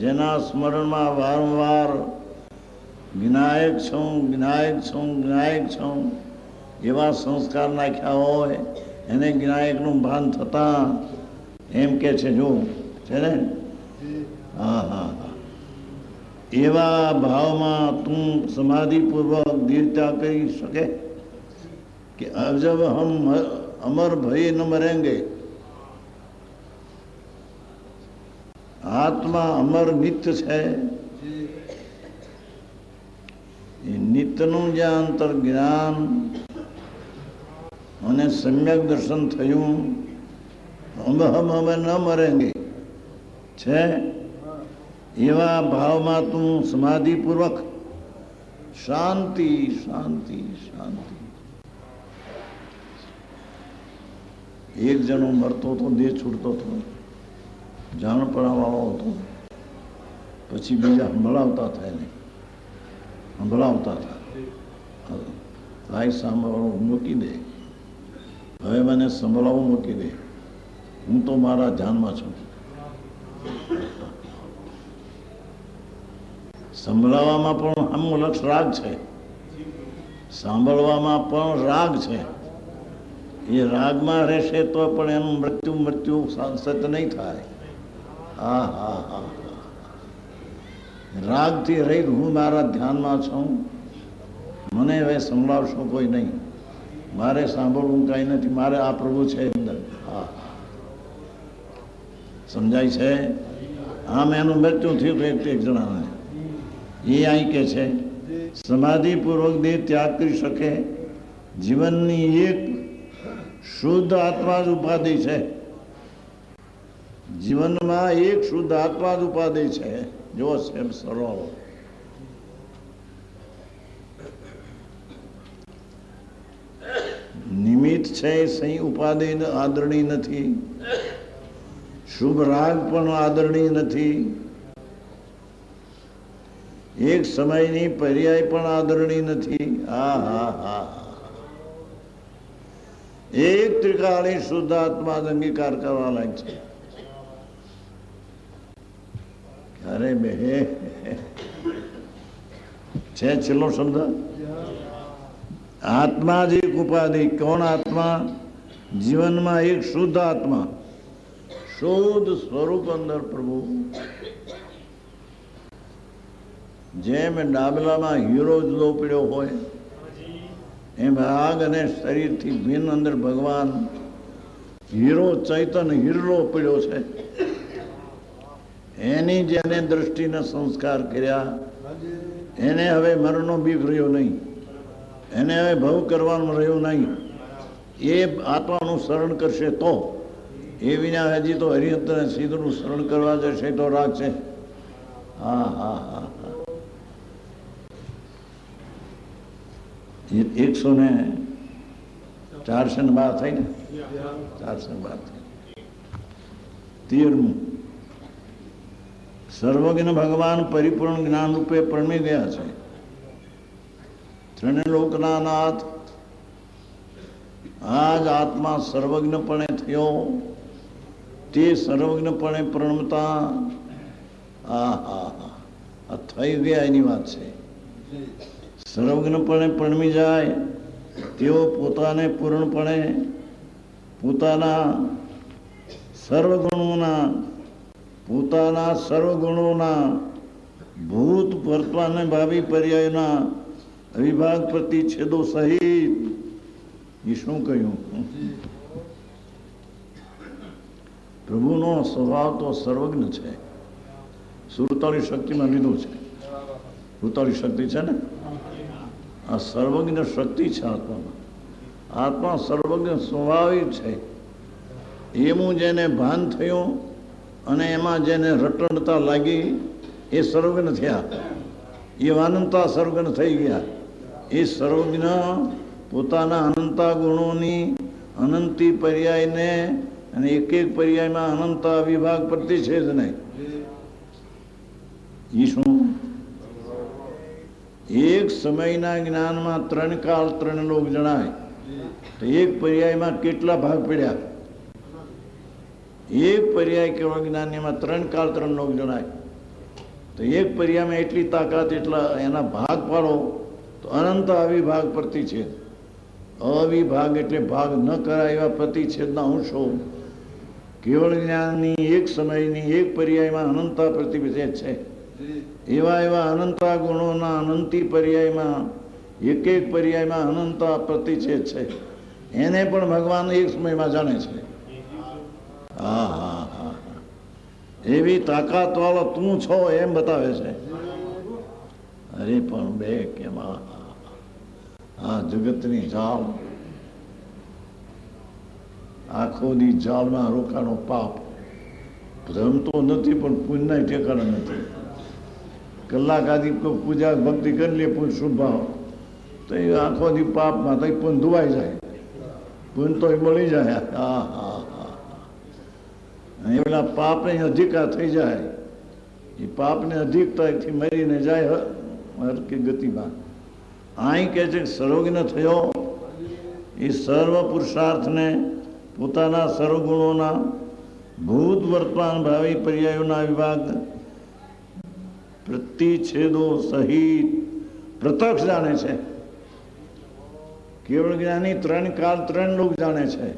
જેના સ્મરણમાં વારંવાર જ્ઞાયક છું, જ્ઞાયક છું, જ્ઞાયક છું, એવા સંસ્કાર નાખ્યા હોય, એને જ્ઞાયકનું ભાન થતા એમ કે છે જો છે ને. હા હા હા, એવા ભાવમાં તું સમાધિપૂર્વક દીર્ઘતા કરી શકે કે જબ હમ અમર ભય ન મરેંગે. આત્મા અમર નિત્ય છે. એ નિત્યનું જ્યાં અંતર જ્ઞાન અને સમ્યક દર્શન થયું, હમ ન મરેંગે છે, એવા ભાવમાં તું સમાધિપૂર્વક શાંતિ શાંતિ શાંતિ. એક જણો મરતો હતો, દેહ છૂટતો હતો, જાણપણા વાળો હતો, પછી બીજા સંભળાવતા થાય ને સંભળાવતા હતા. ભાઈ સાંભળવું મૂકી દે, હવે મને સંભળાવવું મૂકી દે, હું તો મારા ધ્યાનમાં છું. સંભળાવવામાં પણ આમુલક્ષ રાગ છે, સાંભળવામાં પણ રાગ છે. એ રાગમાં રહેશે તો પણ એનું મૃત્યુ સત નહીં થાય. હા હા હા, રાગથી રહી હું મારા ધ્યાનમાં છું, મને હવે સંભળાવશો કોઈ નહીં, મારે સાંભળવું કાંઈ નથી, મારે આ પ્રભુ છે અંદર. હા, સમજાય છે? આમ એનું મૃત્યુ થયું એક જણાને. એ અહીં કે છે સમાધિપૂર્વક દેહ ત્યાગ કરી શકે, જીવનની એક શુદ્ધ આત્મા જ ઉપાધિ છે. જીવનમાં એક શુદ્ધ આત્મા જ ઉપાધિ છે. જો સેમ સરળ નિમિત્ત છે, સહી ઉપાધિ આદરણીય નથી, શુભ રાગ પણ આદરણીય નથી, એક સમયની પર્યાય પણ આદરણીય નથી. હા હા હા, એક ત્રિકાળી શુદ્ધ આત્મા જ અંગીકાર કરવા લાયક છે. અરે બે છે છેલ્લો શબ્દ આત્મા જ એક ઉપાધિ. કોણ આત્મા? જીવનમાં એક શુદ્ધ આત્મા, શુદ્ધ સ્વરૂપ અંદર પ્રભુ. જેમ ડાબલામાં હીરો જુદો પડ્યો હોય એમ રાગ અને શરીરથી ભિન્ન અંદર ભગવાન હીરો ચૈતન હીરો પડ્યો છે. એની જેને દ્રષ્ટિના સંસ્કાર કર્યા એને હવે મરણનો બીક રહ્યો નહીં, એને હવે ભવ કરવાનું રહ્યું નહીં. એ આત્માનું શરણ કરશે તો, એ વિના હજી તો હરિહંત સીધું શરણ કરવા જશે તો રાગ છે. હા હા હા હા, 104 થઈ ને, 412 થઈ. 13મું, સર્વજ્ઞ ભગવાન પરિપૂર્ણ જ્ઞાન રૂપે પરમી ગયા છે. ત્રણે લોકના નાથ આ જ આત્મા સર્વજ્ઞપણે થયો, તે સર્વજ્ઞપણે પ્રણમતા આ થઈ ગયા એની વાત છે. સર્વજ્ઞપણે પ્રણમી જાય તેઓ પોતાને પૂર્ણપણે પોતાના સર્વગુણોના ભૂત વર્તમાન અને ભાવિ પર્યાયના અવિભાગ પ્રતિછેદો સહિત. એ શું કહ્યું? પ્રભુનો સ્વભાવ તો સર્વજ્ઞ છે. સુરતાળી શક્તિમાં લીધું છે. સુરતાળી શક્તિ છે ને, આ સર્વજ્ઞ શક્તિ છે આત્મામાં. આત્મા સર્વજ્ઞ સ્વભાવિક છે. એનું જેને ભાન થયું અને એમાં જેને રટણતા લાગી એ સર્વજ્ઞ થયા, એ અનંતા સર્વજ્ઞ થઈ ગયા. એ સર્વજ્ઞ પોતાના અનંતા ગુણોની અનંતી પર્યાયને અને એક એક પર્યાયમાં અનંતા વિભાગ પ્રતિછેદ નહીં. એ શું? એક સમયના જ્ઞાનમાં 3 કાળ 3 લોક જણાય તો એક પર્યાયમાં કેટલા ભાગ પડ્યા? એક પર્યાય કેવળ જ્ઞાનીમાં 3 કાળ 3 લોક જણાય તો એક પર્યાયમાં એટલી તાકાત, એટલા એના ભાગ પાડો તો અનંત અવિભાગ પ્રતિછેદ. અવિભાગ એટલે ભાગ ન કરાય એવા પ્રતિછેદના અંશો કેવળ જ્ઞાનની એક સમયની એક પર્યાયમાં અનંતા પ્રતિછેદ છે. એવા અનંતા ગુણોના અનંતી પર્યાયમાં એક એક પર્યાયમાં અનંતા પ્રતિછેદ છે. એને પણ ભગવાન એક સમયમાં જાણે છે. હા હા હા, એવી તાકાત વાળો તું છો એમ બતાવે છે. અરે પણ બે કેમ આ જગતની જાળ, આખો દી જાળમાં રોકાણો પાપ ભ્રમતો નથી પણ પુણ્યના ઠેકાણા નથી. કલાક આદિ પૂજા ભક્તિ કરી લે પુણ્ય શુભ ભાવ તો એ આખો દી પાપમાં તો પુણ્ય ધોવાઈ જાય, પુણ્ય તો મળી જાય. હા હા હા, એવડા પાપને અધિકાર થઈ જાય. એ પાપને અધિકતાથી મરીને જાય કે ગતિમાં. અહીં કહે છે કે સર્વજ્ઞ થયો એ સર્વ પુરુષાર્થને પોતાના સર્વગુણોના ભૂત વર્તમાન ભાવિ પર્યાયોના વિભાગ પ્રતિછેદો સહિત પ્રત્યક્ષ જાણે છે. કેવળ જ્ઞાની ત્રણ કાળ ત્રણ લોક જાણે છે.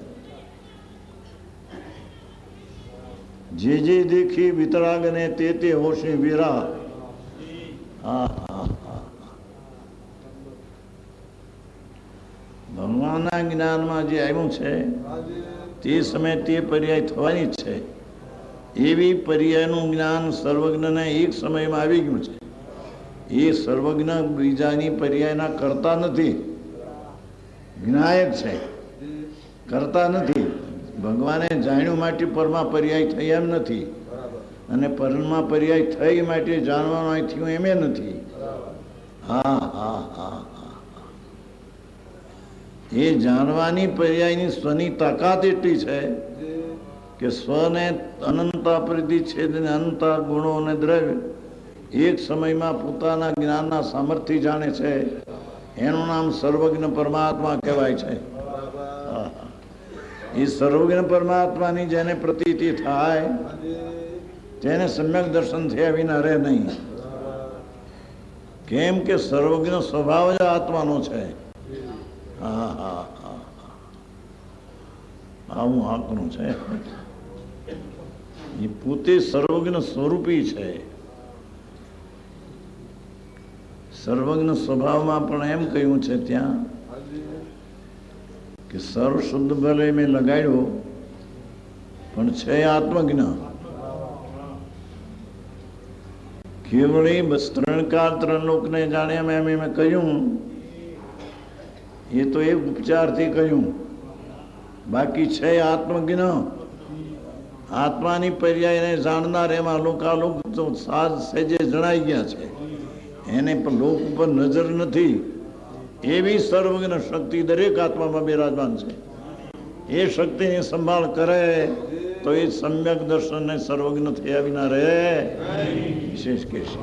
જે જે દેખી વિતરાગને તે તે હોશે વીરા. ભગવાનના જ્ઞાનમાં જે આવ્યું છે તે સમય તે પર્યાય થવાની જ છે. એવી પર્યાયનું જ્ઞાન સર્વજ્ઞને એક સમયમાં આવી ગયું છે. એ સર્વજ્ઞ બીજાની પર્યાયના કરતા નથી, વિનાયક છે, કરતા નથી. ભગવાને જાણ્યું માટે પરમાં પર્યાય થઈ એમ નથી, અને પરમાં પર્યાય થઈ માટે જાણવાનું અહીં થયું એમ નથી. હા હા હા એ જાણવાની પર્યાયની સ્વની તાકાત એટલી છે કે સ્વને અનંતા પરિચ્છેદને અનંતા ગુણો અને દ્રવ્ય એક સમયમાં પોતાના જ્ઞાનના સામર્થ્ય જાણે છે. એનું નામ સર્વજ્ઞ પરમાત્મા કહેવાય છે. એ સર્વજ્ઞ પરમાત્માની જેને પ્રતીતિ થાય તેને સમ્યક દર્શન થયા વિના રહે નહીં. કેમ કે સર્વજ્ઞ સ્વભાવ જ આત્માનો છે. હા હા હા આવું આંકનું છે. એ પોતે સર્વજ્ઞ સ્વરૂપી છે. સર્વજ્ઞ સ્વભાવમાં પણ એમ કહ્યું છે ત્યાં કે સર્વ શુદ્ધ ભલે મેં લગાડ્યો પણ છે આત્મજ્ઞ. કેવળી બસ ત્રણ કાળ ત્રણ લોકને જાણ્યા એમ મેં કહ્યું. એ તો એક ઉપચારથી કહ્યું, બાકી છે આત્મજ્ઞ. આત્માની પર્યાયને જાણનાર એમાં લોકાલોક તો સાજ સહેજે જણાઈ ગયા છે. એને પણ લોક ઉપર નજર નથી. એવી સર્વજ્ઞ શક્તિ દરેક આત્મામાં બિરાજમાન છે. એ શક્તિની સંભાળ કરે તો એ સમ્યક દર્શનને સર્વજ્ઞ થયા વિના રહે. વિશેષ કે છે